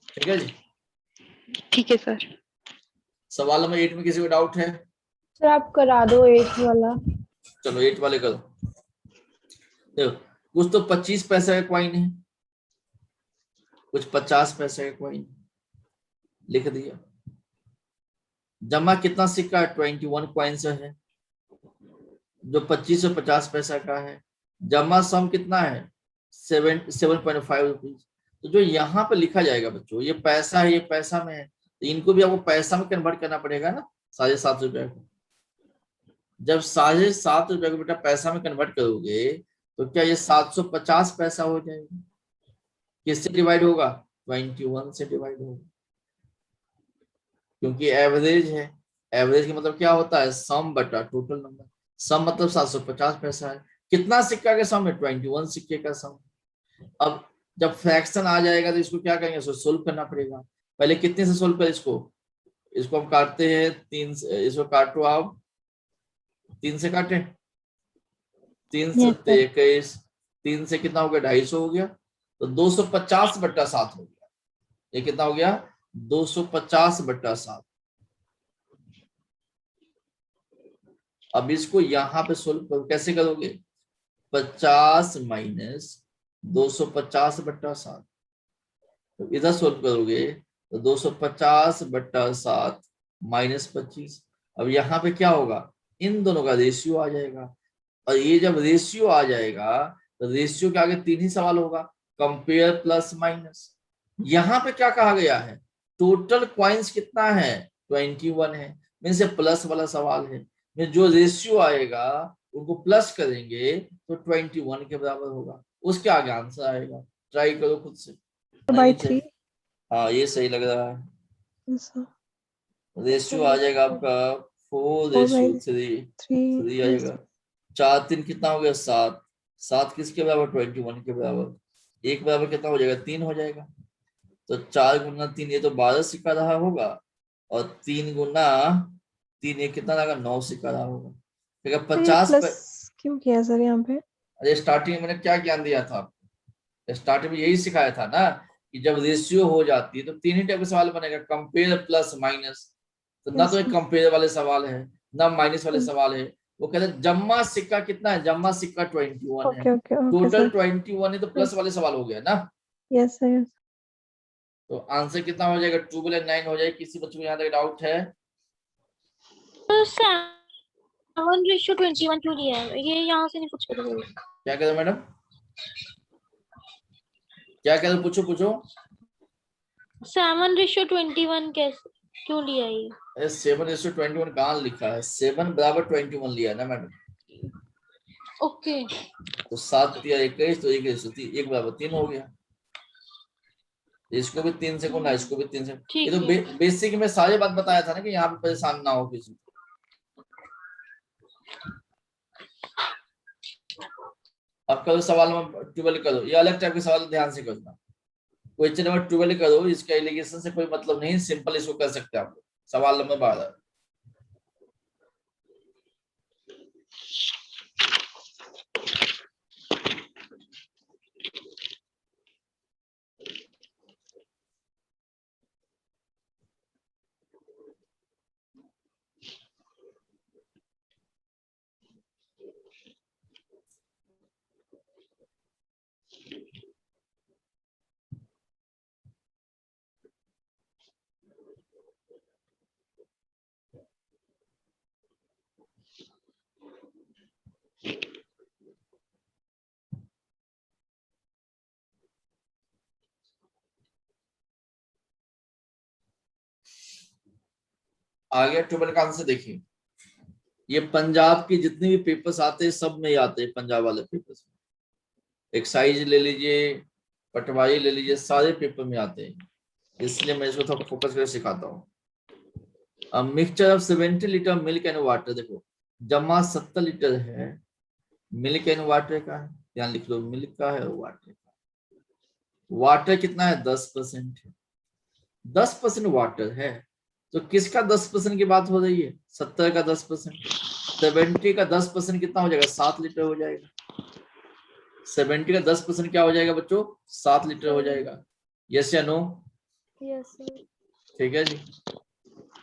ठीक है जी। ठीक है सर। सवाल नंबर 8 में किसी को डाउट है? सर आप करा दो 8 वाला। चलो 8 वाले करो। देखो कुछ तो 25 पैसे का कॉइन है, कुछ 50 पैसे का कॉइन लिख दिया। जमा कितना सिक्का है, 21 कॉइन्स है जो 25 और 50 पैसा का है। जमा सम कितना है, 7.5 रुपीज। तो जो यहाँ पे लिखा जाएगा बच्चों, ये पैसा है, ये पैसा में है, तो इनको भी आपको पैसा में कन्वर्ट करना पड़ेगा ना, 7.5 रुपए को। जब 7.5 रुपए को बेटा पैसा में कन्वर्ट करोगे तो क्या ये 750 पैसा हो जाएगा। किससे डिवाइड होगा, 21 से डिवाइड होगा, क्योंकि एवरेज है। एवरेज का मतलब क्या होता है, सम बटा टोटल नंबर। सम मतलब 750 पैसा है। कितना सिक्का का सम है, 21 सिक्के का सम। अब जब फ्रैक्शन आ जाएगा तो इसको क्या करेंगे, इसको सोल्व करना पड़ेगा। पहले कितने से सोल्व करें इसको हम काटते हैं 3 से, इसको काटो आप 3 से काटे, 3 से 21, 3 से कितना हो गया, 250 हो गया, तो 250 बट्टा 7 हो गया। ये कितना हो गया, 250 बट्टा 7। अब इसको यहाँ पे सोल्व करो, कैसे करोगे, 50 माइनस 250 बट्टा 7। तो इधर सोल्व करोगे तो 250 बट्टा 7 माइनस 25। अब यहाँ पे क्या होगा, इन दोनों का रेशियो आ जाएगा, और ये जब रेशियो आ जाएगा तो रेशियो के आगे 3 ही सवाल होगा, कंपेयर प्लस माइनस। यहाँ पे क्या कहा गया है, टोटल कॉइन्स कितना है, 21 है, मीन से प्लस वाला सवाल है। में जो रेशियो आएगा उनको प्लस करेंगे तो 21 के बराबर होगा, उसके आगे आंसर आएगा। ट्राई करो खुद से। बाय 3। हाँ ये सही लग रहा है। रेशियो आ जाएगा आपका 4:3 आएगा। 4 3 कितना हो गया, 7। 7 किसके बराबर, 21 के बराबर। एक बराबर कितना हो जाएगा, 3 हो जाएगा। तो 4 गुना 3 ये तो 12 सिक्का रहा होगा, और 3 गुना 3 ये कितना रहेगा, 9 सिक्का रहा होगा। ठीक है, 50 क्यों किया सर यहाँ पे? अरे स्टार्टिंग में मैंने क्या ज्ञान दिया था आपको, स्टार्टिंग में यही सिखाया था ना कि जब रेशियो हो जाती है तो 3 ही टाइप का सवाल बनेगा, कंपेयर प्लस माइनस। तो ना तो एक कंपेयर वाले सवाल है, ना माइनस वाले सवाल है। वो कहते हैं जम्मा सिक्का कितना है, जम्मा सिक्का 21 है। टोटल 21 है तो प्लस वाले सवाल हो गया ना। Yes sir. तो आंसर कितना हो जाएगा, 2/9 हो जाएगा। किसी बच्चे को यहाँ तक डाउट है? तो 7:21 क्यों लिया है, ये यहाँ से नहीं कुछ पता चला। क्या कह रहे हो मैडम, क्या कह रहे हो, पूछो पूछो। 7:21 कैसे क्यों लिया ये? 7:21 कहाँ लिखा है, 7 बराबर 21 लिया ना मैडम। ओके। तो 7 दिया 21, तो 1 बराबर 3 हो गया। इसको भी 3 से गुना, इसको भी 3 से। ये तो बेसिक में सारी बात बताया था ना कि यहाँ पे परेशान ना हो किसी। अब करो सवाल नंबर 12 करो, ये अलग टाइप के सवाल ध्यान से करना। क्वेश्चन नंबर 12 करो, इसका एलिगेशन से कोई मतलब नहीं, सिंपल इसको कर सकते हैं आप लोग। सवाल नंबर 12। आगे 12 का आंसर देखिए, ये पंजाब की जितने भी पेपर्स आते हैं सब में ही आते हैं, पंजाब वाले पेपर्स में। एक्साइज ले लीजिए, पटवारी ले लीजिए, सारे पेपर में आते हैं, इसलिए मैं इसको थोड़ा फोकस करके सिखाता हूँ। Mixture of 70 litre milk and water, देखो जमा 70 लीटर है, मिल्क एंड वाटर का है, ध्यान लिख लो, मिल्क का है और वाटर का। वाटर कितना है? 10% है, 10% वाटर है, तो किसका 10% की बात हो रही है? 70 का 10%, 70 का 10% कितना हो जाएगा? 7 लीटर हो जाएगा। 70 का 10% क्या हो जाएगा बच्चों? 7 लीटर हो जाएगा। यस या नो? Yes sir. ठीक है जी।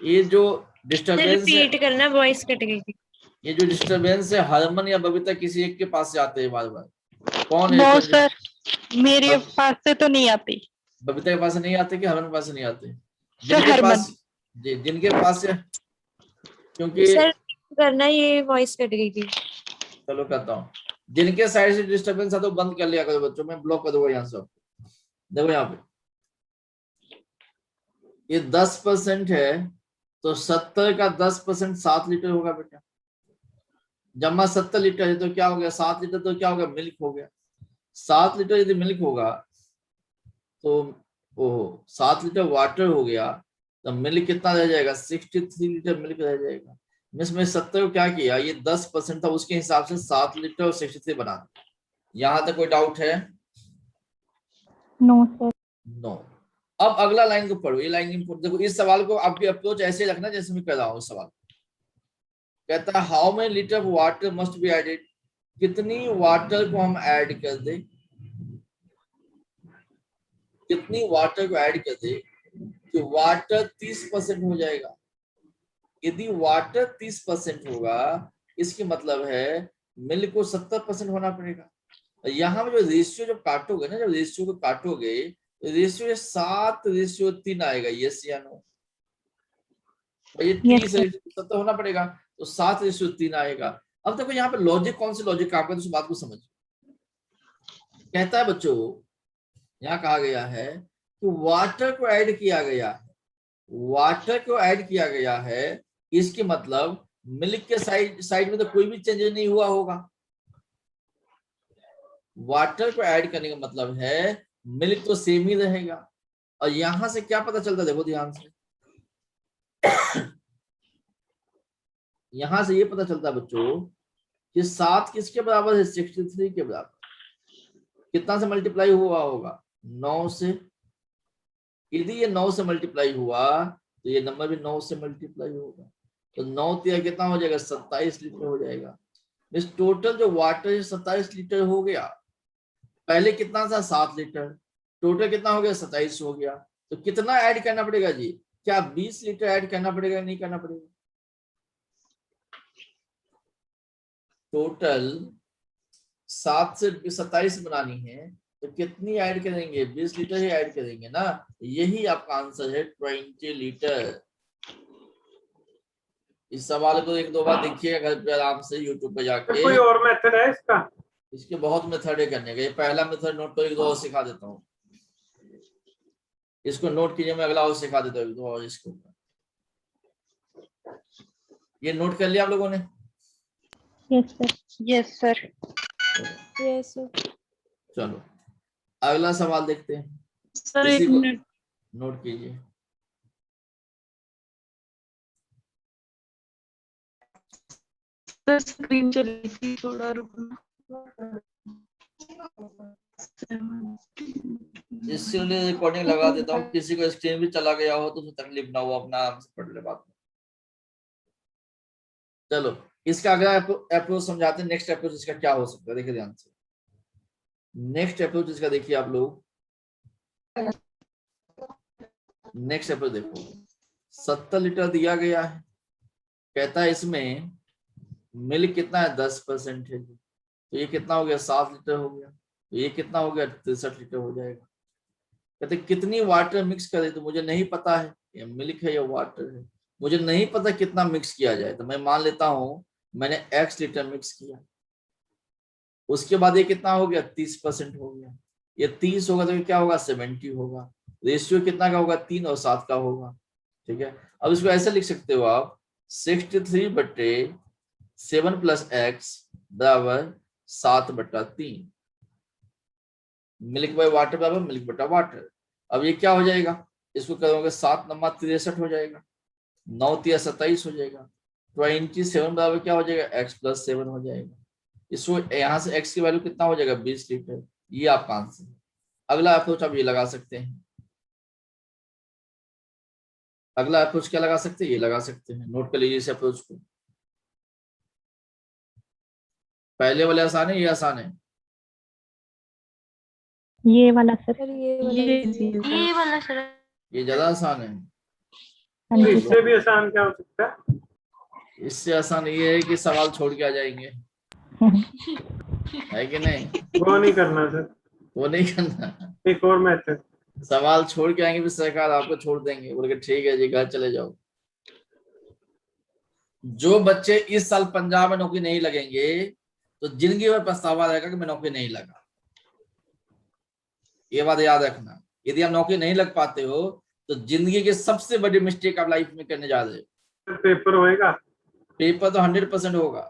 ये जो डिस्टरबेंस है, रिपीट करना, वॉइस कट गई थी। ये जो डिस्टरबेंस है, हरमन या बबीता किसी एक के पास से आते हैं बार बार? कौन है? नो सर, मेरे पास से तो नहीं आती। बबीता के पास से नहीं आते कि हरमन के पास से नहीं आते? सर जिनके हरमन। पास, जी जिनके पास से, क्योंकि सर करना, ये वॉइस कट गई थी। चलो कहता हूँ, जिनके साइड से डिस्टरबेंस है तो बंद कर लिया करो बच्चों, मैं ब्लॉक कर दूंगा यहाँ से। देखो यहाँ पे ये 10% है, तो 70 का 10% 7 लीटर होगा बेटा। जमा 70 लीटर है तो क्या हो गया? 7 लीटर, तो क्या हो गया? मिल्क हो गया। 7 लीटर यदि मिल्क होगा तो ओहो 7 लीटर वाटर हो गया, तो मिल्क कितना रह जाएगा? 63 लीटर मिल्क रह जाएगा। इसमें 70 को क्या किया? ये 10% था, उसके हिसाब से 7 लीटर और 63 बना दिया। यहाँ तक कोई डाउट है? No sir. नो। अब अगला लाइन को पढ़ो, ये लाइन इंपोर्टेंट। देखो इस सवाल को आपकी अप्रोच ऐसे रखना जैसे मैं कर रहा हूँ। सवाल कहता है how many litre water must be added, कितनी वाटर को हम ऐड कर दे, कितनी वाटर को ऐड कर दे कि वाटर 30% हो जाएगा। यदि वाटर 30% होगा, इसकी मतलब है मिल्क को 70% होना पड़ेगा। यहाँ पे जो रेशियो जब काटोगे ना, जब रेशियो को काटोगे, रेशियो 7:3 आएगा। यस या नो? ये 30 होना पड़ेगा, तो 7:3 आएगा। अब देखो यहाँ पे लॉजिक, कौन सी लॉजिक काम करता है, उस बात को समझ। कहता है बच्चों, यहाँ कहा गया है कि वाटर को ऐड किया गया है, वाटर को ऐड किया गया है, इसकी मतलब मिल्क के साइड में तो कोई भी चेंज नहीं हुआ होगा। वाटर को ऐड करने का मतलब है मिल्क तो सेम ही रहेगा। और यहां से क्या पता चलता है? देखो ध्यान से, यहां से ये पता चलता है बच्चों कि 7 किसके बराबर है? 63 के बराबर। कितना से मल्टीप्लाई हुआ होगा? 9 से। यदि ये 9 से मल्टीप्लाई हुआ तो ये नंबर भी 9 से मल्टीप्लाई होगा, तो 9 तिया कितना हो जाएगा? 27 लीटर हो जाएगा। इस टोटल जो वाटर है 27 लीटर हो गया। पहले कितना था? 7 लीटर। टोटल कितना हो गया? 27 हो गया। तो कितना ऐड करना पड़ेगा जी? क्या 20 लीटर ऐड करना पड़ेगा? नहीं करना पड़ेगा। टोटल 7 से 27 बनानी है तो कितनी ऐड करेंगे? 20 लीटर ही ऐड करेंगे ना। यही आपका आंसर है, 20 लीटर। इस सवाल को 1-2 बार देखिएगा घर पे आराम से यूट्यूब पे जाके। कोई और मेथड है इसका? इसके बहुत मेथड है करने का। ये पहला मेथड नोट करो, 1-2 और सिखा देता हूँ। इसको नोट कीजिए, मैं अगला और सिखा देता हूँ 1-2 और इसको। ये नोट कर लिया आप लोगों ने? Yes sir. Yes sir. Yes sir. चलो अगला सवाल देखते हैं। सर इसी एक को मिनट, नोट कीजिए। स्क्रीन चली थी, थोड़ा रुकना। इसलिए रिकॉर्डिंग लगा देता हूँ, किसी को स्क्रीन भी चला गया हो तो तकलीफ ना हो, अपना आराम से पढ़ ले बात। चलो इसका अगला अप्रोच समझाते हैं। नेक्स्ट अप्रोच इसका क्या हो सकता है, देखिए ध्यान से। नेक्स्ट अप्रोच इसका देखिए आप लोग। नेक्स्ट अप्रोच देखो, 70 लीटर दिया गया है, कहता है इसमें मिल्क कितना है? 10% है, तो ये कितना हो गया? 7 लीटर हो गया। तो ये कितना हो गया? 63 लीटर हो जाएगा। कहते कितनी वाटर मिक्स करें? तो मुझे नहीं पता है ये मिल्क है या वाटर है, मुझे नहीं पता कितना मिक्स किया जाए। तो मैं मान लेता हूं मैंने X लीटर मिक्स किया। उसके बाद ये कितना हो गया? 30% हो गया। ये 30 होगा तो क्या होगा? 70 होगा। रेशियो कितना का होगा? 3 और 7 का होगा। ठीक है, अब इसको ऐसे लिख सकते हो आप 63/7 + x बराबर 7/3। मिल्क बाय वाटर बराबर मिल्क बटा वाटर। अब ये क्या हो जाएगा, इसको करोगे 7 × 9 = 63 हो जाएगा, 9 × 3 = 27 हो जाएगा। 27 बराबर क्या हो जाएगा, x + 7 हो जाएगा। इसको यहाँ से x की वैल्यू कितना हो जाएगा, 20 लीटर। ये आपका आंसर है। अगला अप्रोच आप ये लगा सकते हैं, अगला अप्रोच क्या लगा सकते हैं, ये लगा सकते हैं। नोट कर लीजिए इस अप्रोच को। पहले वाले आसान है, ये आसान है। ये वाला सर। सर ये वाला ये easy है। ये वाला सर ये ज्यादा आसान है। हाँ तो जी इससे भी आसान क्या हो सकता है? इससे आसान ये है कि सवाल छोड़ के आ जाएंगे, है कि नहीं? वो नहीं करना सर, वो नहीं करना, एक और मेथड। सवाल छोड़ के आएंगे फिर सरकार आपको छोड़ देंगे, बोल के ठीक है जी घर चले जाओ। जो बच्चे इस साल पंजाब में नौकरी नहीं लगेंगे तो जिंदगी भर पछतावा रहेगा कि मैं नौकरी नहीं लगा। ये बात याद रखना, यदि आप नौकरी नहीं लग पाते हो तो जिंदगी की सबसे बड़ी मिस्टेक आप लाइफ में करने जा रहे हो। पेपर होएगा, पेपर तो 100% होगा।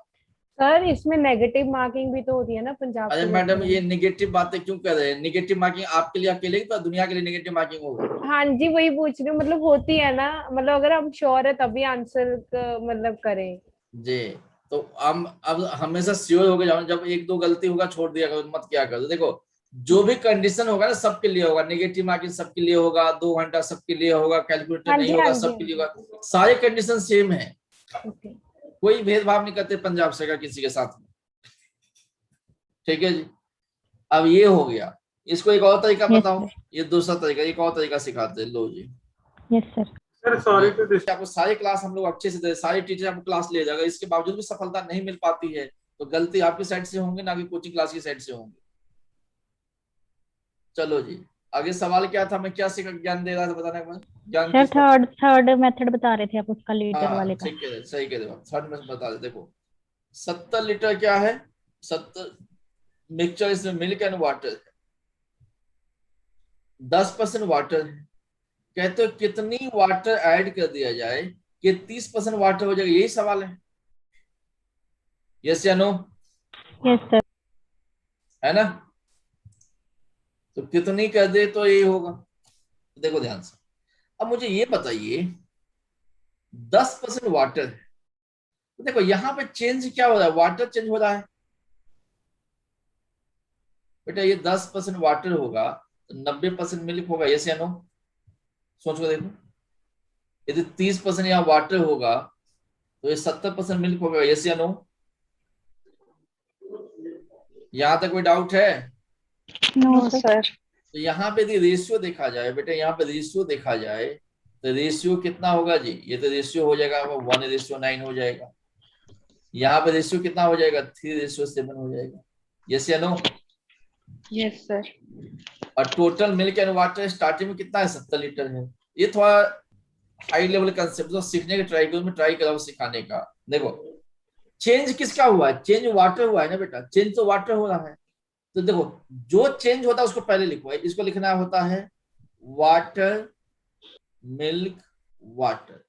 सर इसमें नेगेटिव मार्किंग भी तो होती है ना पंजाब अरे के मैडम पेपर ये में। नेगेटिव बातें क्यों कर रहे हैं? नेगेटिव मार्किंग आपके लिए अकेले तो दुनिया के लिए नेगेटिव मार्किंग होगा। हाँ जी वही पूछ रही हूँ, मतलब होती है ना, मतलब अगर हम श्योर है तभी आंसर मतलब करें। जी तो हम अब हमेशा श्योर हो गए जाओ, जब 1-2 गलती होगा छोड़ दिया करो, मत क्या करो। देखो जो भी कंडीशन होगा ना सबके लिए होगा, नेगेटिव मार्किंग सबके लिए होगा, 2 घंटा सबके लिए होगा, कैलकुलेटर हाँ नहीं जी होगा हाँ जी सबके लिए होगा, सारे कंडीशन सेम है, ओके। कोई भेदभाव नहीं करते पंजाब सरकार किसी के साथ में। ठीक है जी, अब ये हो गया। इसको एक और तरीका Yes, बताओ, sir. ये दूसरा तरीका, एक और तरीका सिखाते हैं। लो जी, yes sir. Sir sorry to disturb. आपको सारी क्लास हम लोग अच्छे से दे, सारी टीचर आपको क्लास ले जाएगा, इसके बावजूद भी सफलता नहीं मिल पाती है तो गलती आपकी साइड से होंगी ना कि कोचिंग क्लास की साइड से होंगी। चलो जी आगे सवाल क्या था, मैं क्या ज्ञान दे रहा था बताने के बाद ज्ञान सर किसका? थर्ड मेथड बता रहे थे आप उसका लीटर हाँ वाले का। ठीक है, सही कह रहे हो, थर्ड में बता दे। देखो 70 लीटर क्या है, 70 मिक्सचर इसमें मिल्क एंड वाटर है, 10% वाटर है। कहते हो कितनी वाटर ऐड कर दिया जाए कि 30% वाटर हो जाएगा, यही सवाल है। यस या नो? Yes sir. है ना? तो कितनी कर दे तो यही होगा। देखो ध्यान से, अब मुझे ये बताइए 10% वाटर है, तो देखो यहाँ पे चेंज क्या हो रहा है, वाटर चेंज हो रहा है बेटा। ये 10% वाटर होगा तो 90% मिल्क होगा। यस या नो? सोच को देखो, यदि 30% यहाँ वाटर होगा तो ये 70% मिल्क होगा। यस या नो? यहां तक कोई डाउट है? No sir. तो यहाँ पे यदि रेशियो देखा जाए बेटा, यहाँ पे रेशियो देखा जाए तो रेशियो कितना होगा जी, ये तो रेशियो हो जाएगा 1:9 हो जाएगा। यहाँ पे रेशियो कितना हो जाएगा, 3:7 हो जाएगा। यस या नो? Yes sir. और total milk and water starting में कितना है, 70 लीटर है। ये थोड़ा हाई लेवल कंसेप्ट तो सीखने के ट्राई करो, मैं ट्राई कर रहा हूँ सिखाने का। देखो चेंज किसका हुआ है, चेंज वाटर हुआ है ना बेटा, चेंज तो वाटर हो रहा है। तो देखो जो चेंज होता है उसको पहले लिखो, इसको लिखना होता है water milk water.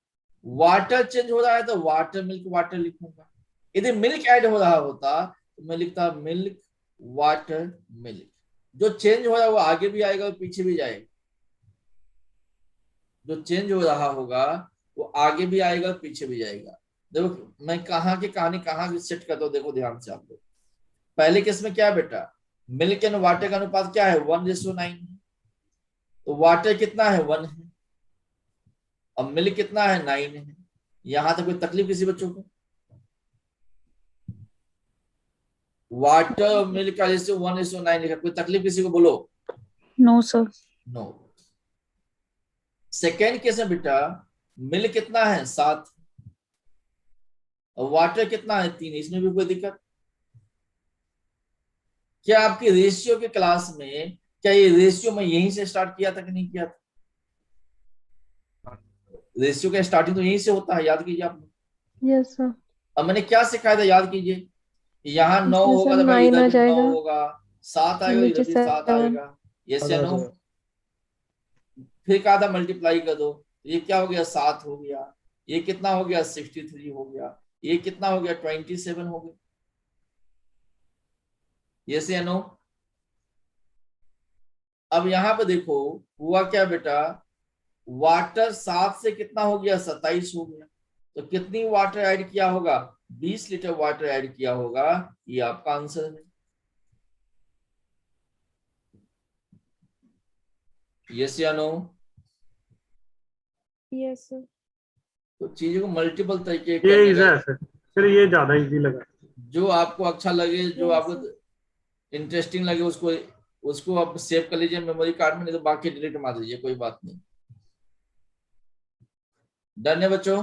Water change हो रहा है तो वाटर मिल्क वाटर लिखूंगा। यदि मिल्क ऐड हो रहा होता तो मैं लिखता मिल्क वाटर मिल्क। जो चेंज हो रहा है वो आगे भी आएगा और पीछे भी जाएगा। जो चेंज हो रहा होगा वो आगे भी आएगा और पीछे भी जाएगा। देखो मैं कहाँ की कहानी कहाँ सेट करता हूँ, देखो ध्यान से आप लोग। पहले केस में क्या है बेटा, मिल्क एंड वाटर का अनुपात क्या है, 1:9। तो वाटर कितना है, 1 है, अब मिल्क कितना है, 9 है। यहां तक कोई तकलीफ किसी बच्चों को? वाटर और मिल्क का रेशियो 1:9 लिखा, कोई तकलीफ किसी को? बोलो no sir. No. Second case में बेटा मिल्क कितना है, 7 और वाटर कितना है, 3। इसमें भी कोई दिक्कत? क्या आपकी रेशियो के क्लास में, क्या ये रेशियो मैं यहीं से स्टार्ट किया था कि नहीं किया था? रेशियो का स्टार्टिंग तो यहीं से होता है, याद कीजिए आप। Yes sir. अब मैंने क्या सिखाया था, याद कीजिए। यहाँ 9 होगा तो भाई इधर भी 9 होगा, 7 आएगा इधर भी 7 आएगा। यस या नो? फिर कहा था मल्टीप्लाई कर दो, ये क्या हो गया 7 हो गया, ये कितना हो गया 63 हो गया, ये कितना हो गया 27 हो गया। ये से नो। अब यहाँ पे देखो हुआ क्या बेटा, वाटर 7 से कितना हो गया 27 हो गया, तो कितनी वाटर ऐड किया होगा 20 लीटर वाटर ऐड किया होगा, ये आपका आंसर है। यस या नो। Yes sir. तो चीजों को मल्टीपल तरीके ये करने इजी का, है सर ये ज्यादा इजी लगा। जो आपको अच्छा लगे, जो Yes, आपको इंटरेस्टिंग लगे, उसको आप सेव कर लीजिए मेमोरी कार्ड में, नहीं तो बाकी डिलीट मार दीजिए, कोई बात नहीं। डन है बच्चों?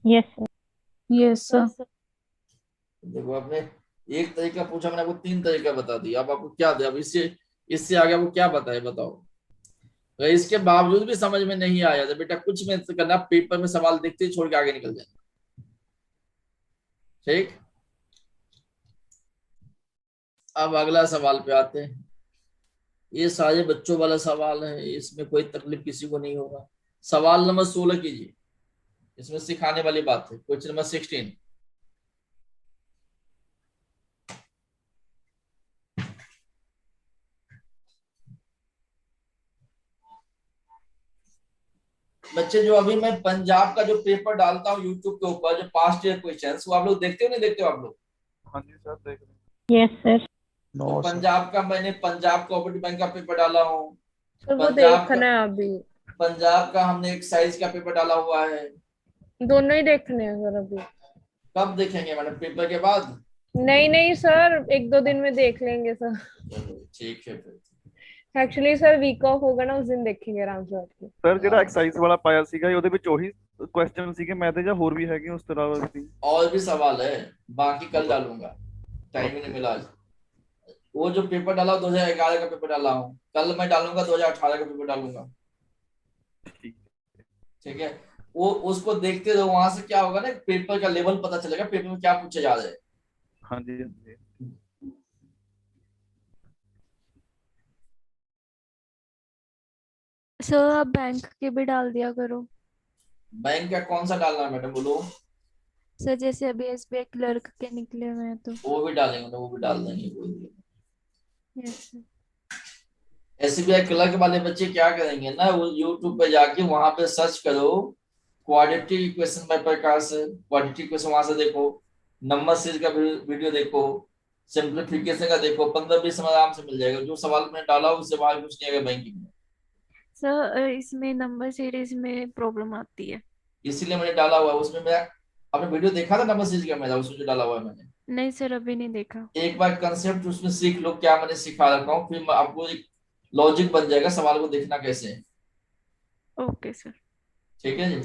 Yes sir. Yes sir. देखो आपने एक तरीका पूछा, मैंने आपको 3 तरीका बता दिया, अब आपको क्या दे, अब इससे आगे आपको क्या बताए बताओ। तो इसके बावजूद भी समझ में नहीं आया तो बेटा कुछ में करना, पेपर में सवाल देखते ही छोड़ के आगे निकल जाए। ठीक, अब अगला सवाल पे आते हैं। ये सारे बच्चों वाला सवाल है, इसमें कोई तकलीफ किसी को नहीं होगा। सवाल नंबर 16 कीजिए, इसमें सिखाने वाली बात है। Question number 16। बच्चे जो अभी मैं पंजाब का जो पेपर डालता हूँ यूट्यूब के ऊपर, जो पास्ट ईयर क्वेश्चंस, वो आप लोग देखते हो नहीं देखते हो आप लोग? हाँ जी सर देख रहे हैं। Yes sir. तो पंजाब का मैंने पंजाब कोऑपरेटिव बैंक का पेपर डाला हूँ, सर वो पंजाब देखना है अभी, पंजाब का हमने एक्साइज का पेपर डाला हुआ है। दोनों ही देखने हैं सर अभी। कब देखेंगे मैडम? पेपर के बाद? नहीं सर 1-2 दिन में देख लेंगे सर। ठीक है फिर। एक्चुअली सर वीक ऑफ होगा ना, उस दिन देखेंगे आराम से बैठ के। ਸਰ ਜਿਹੜਾ ਐਕਸਰਸਾਈਜ਼ ਵਾਲਾ ਪਾਇਆ ਸੀਗਾ ਉਹਦੇ ਵਿੱਚ ਉਹੀ ਕੁਐਸਚਨ ਸੀਗੇ ਮੈਥ ਦੇ ਜਾਂ ਹੋਰ ਵੀ ਹੈਗੇ ਉਸ ਤਰ੍ਹਾਂ ਦੇ? और भी सवाल है, बाकी कल डालूंगा, टाइम ही नहीं मिला आज। वो जो पेपर डाला 2011 का पेपर डाला हूँ, कल मैं डालूंगा 2018 का पेपर डालूंगा। ठीक है, वो उसको देखते रहो, वहां से क्या होगा ना, पेपर का लेवल पता चलेगा, पेपर में क्या पूछा जा रहा है। हाँ जी हाँ जी। सर आप बैंक के भी डाल दिया करो। बैंक का कौन सा डालना है मैडम बोलो? सर जैसे अभी एसबीआई क्लर्क के निकले हुए हैं तो। वो भी डालेंगे ना, वो भी डाल देंगे, कोई नहीं। Yes sir. एसबीआई क्लर्क वाले बच्चे क्या करेंगे ना, वो यूट्यूब पे जाके वहां पे सर्च करो quadratic equation by Prakash, quadratic equation वहां से देखो, नंबर सीरीज का वीडियो देखो, सिंप्लीफिकेशन का देखो, 15-20 में आराम से मिल जाएगा। जो सवाल मैंने डाला उससे बाहर कुछ नहीं आएगा बैंकिंग में। सर इसमें नंबर सीरीज में प्रॉब्लम आती है, इसीलिए मैंने डाला हुआ है उसमें। मैं आपने वीडियो देखा था नंबर सीरीज का मेरा, उसमें जो डाला हुआ है मैंने? नहीं सर अभी नहीं देखा। एक बार कंसेप्ट उसमें सीख लो, क्या मैंने सिखा रखा हूँ, फिर आपको एक लॉजिक बन जाएगा सवाल को देखना कैसे है। Okay sir. ठीक है जी।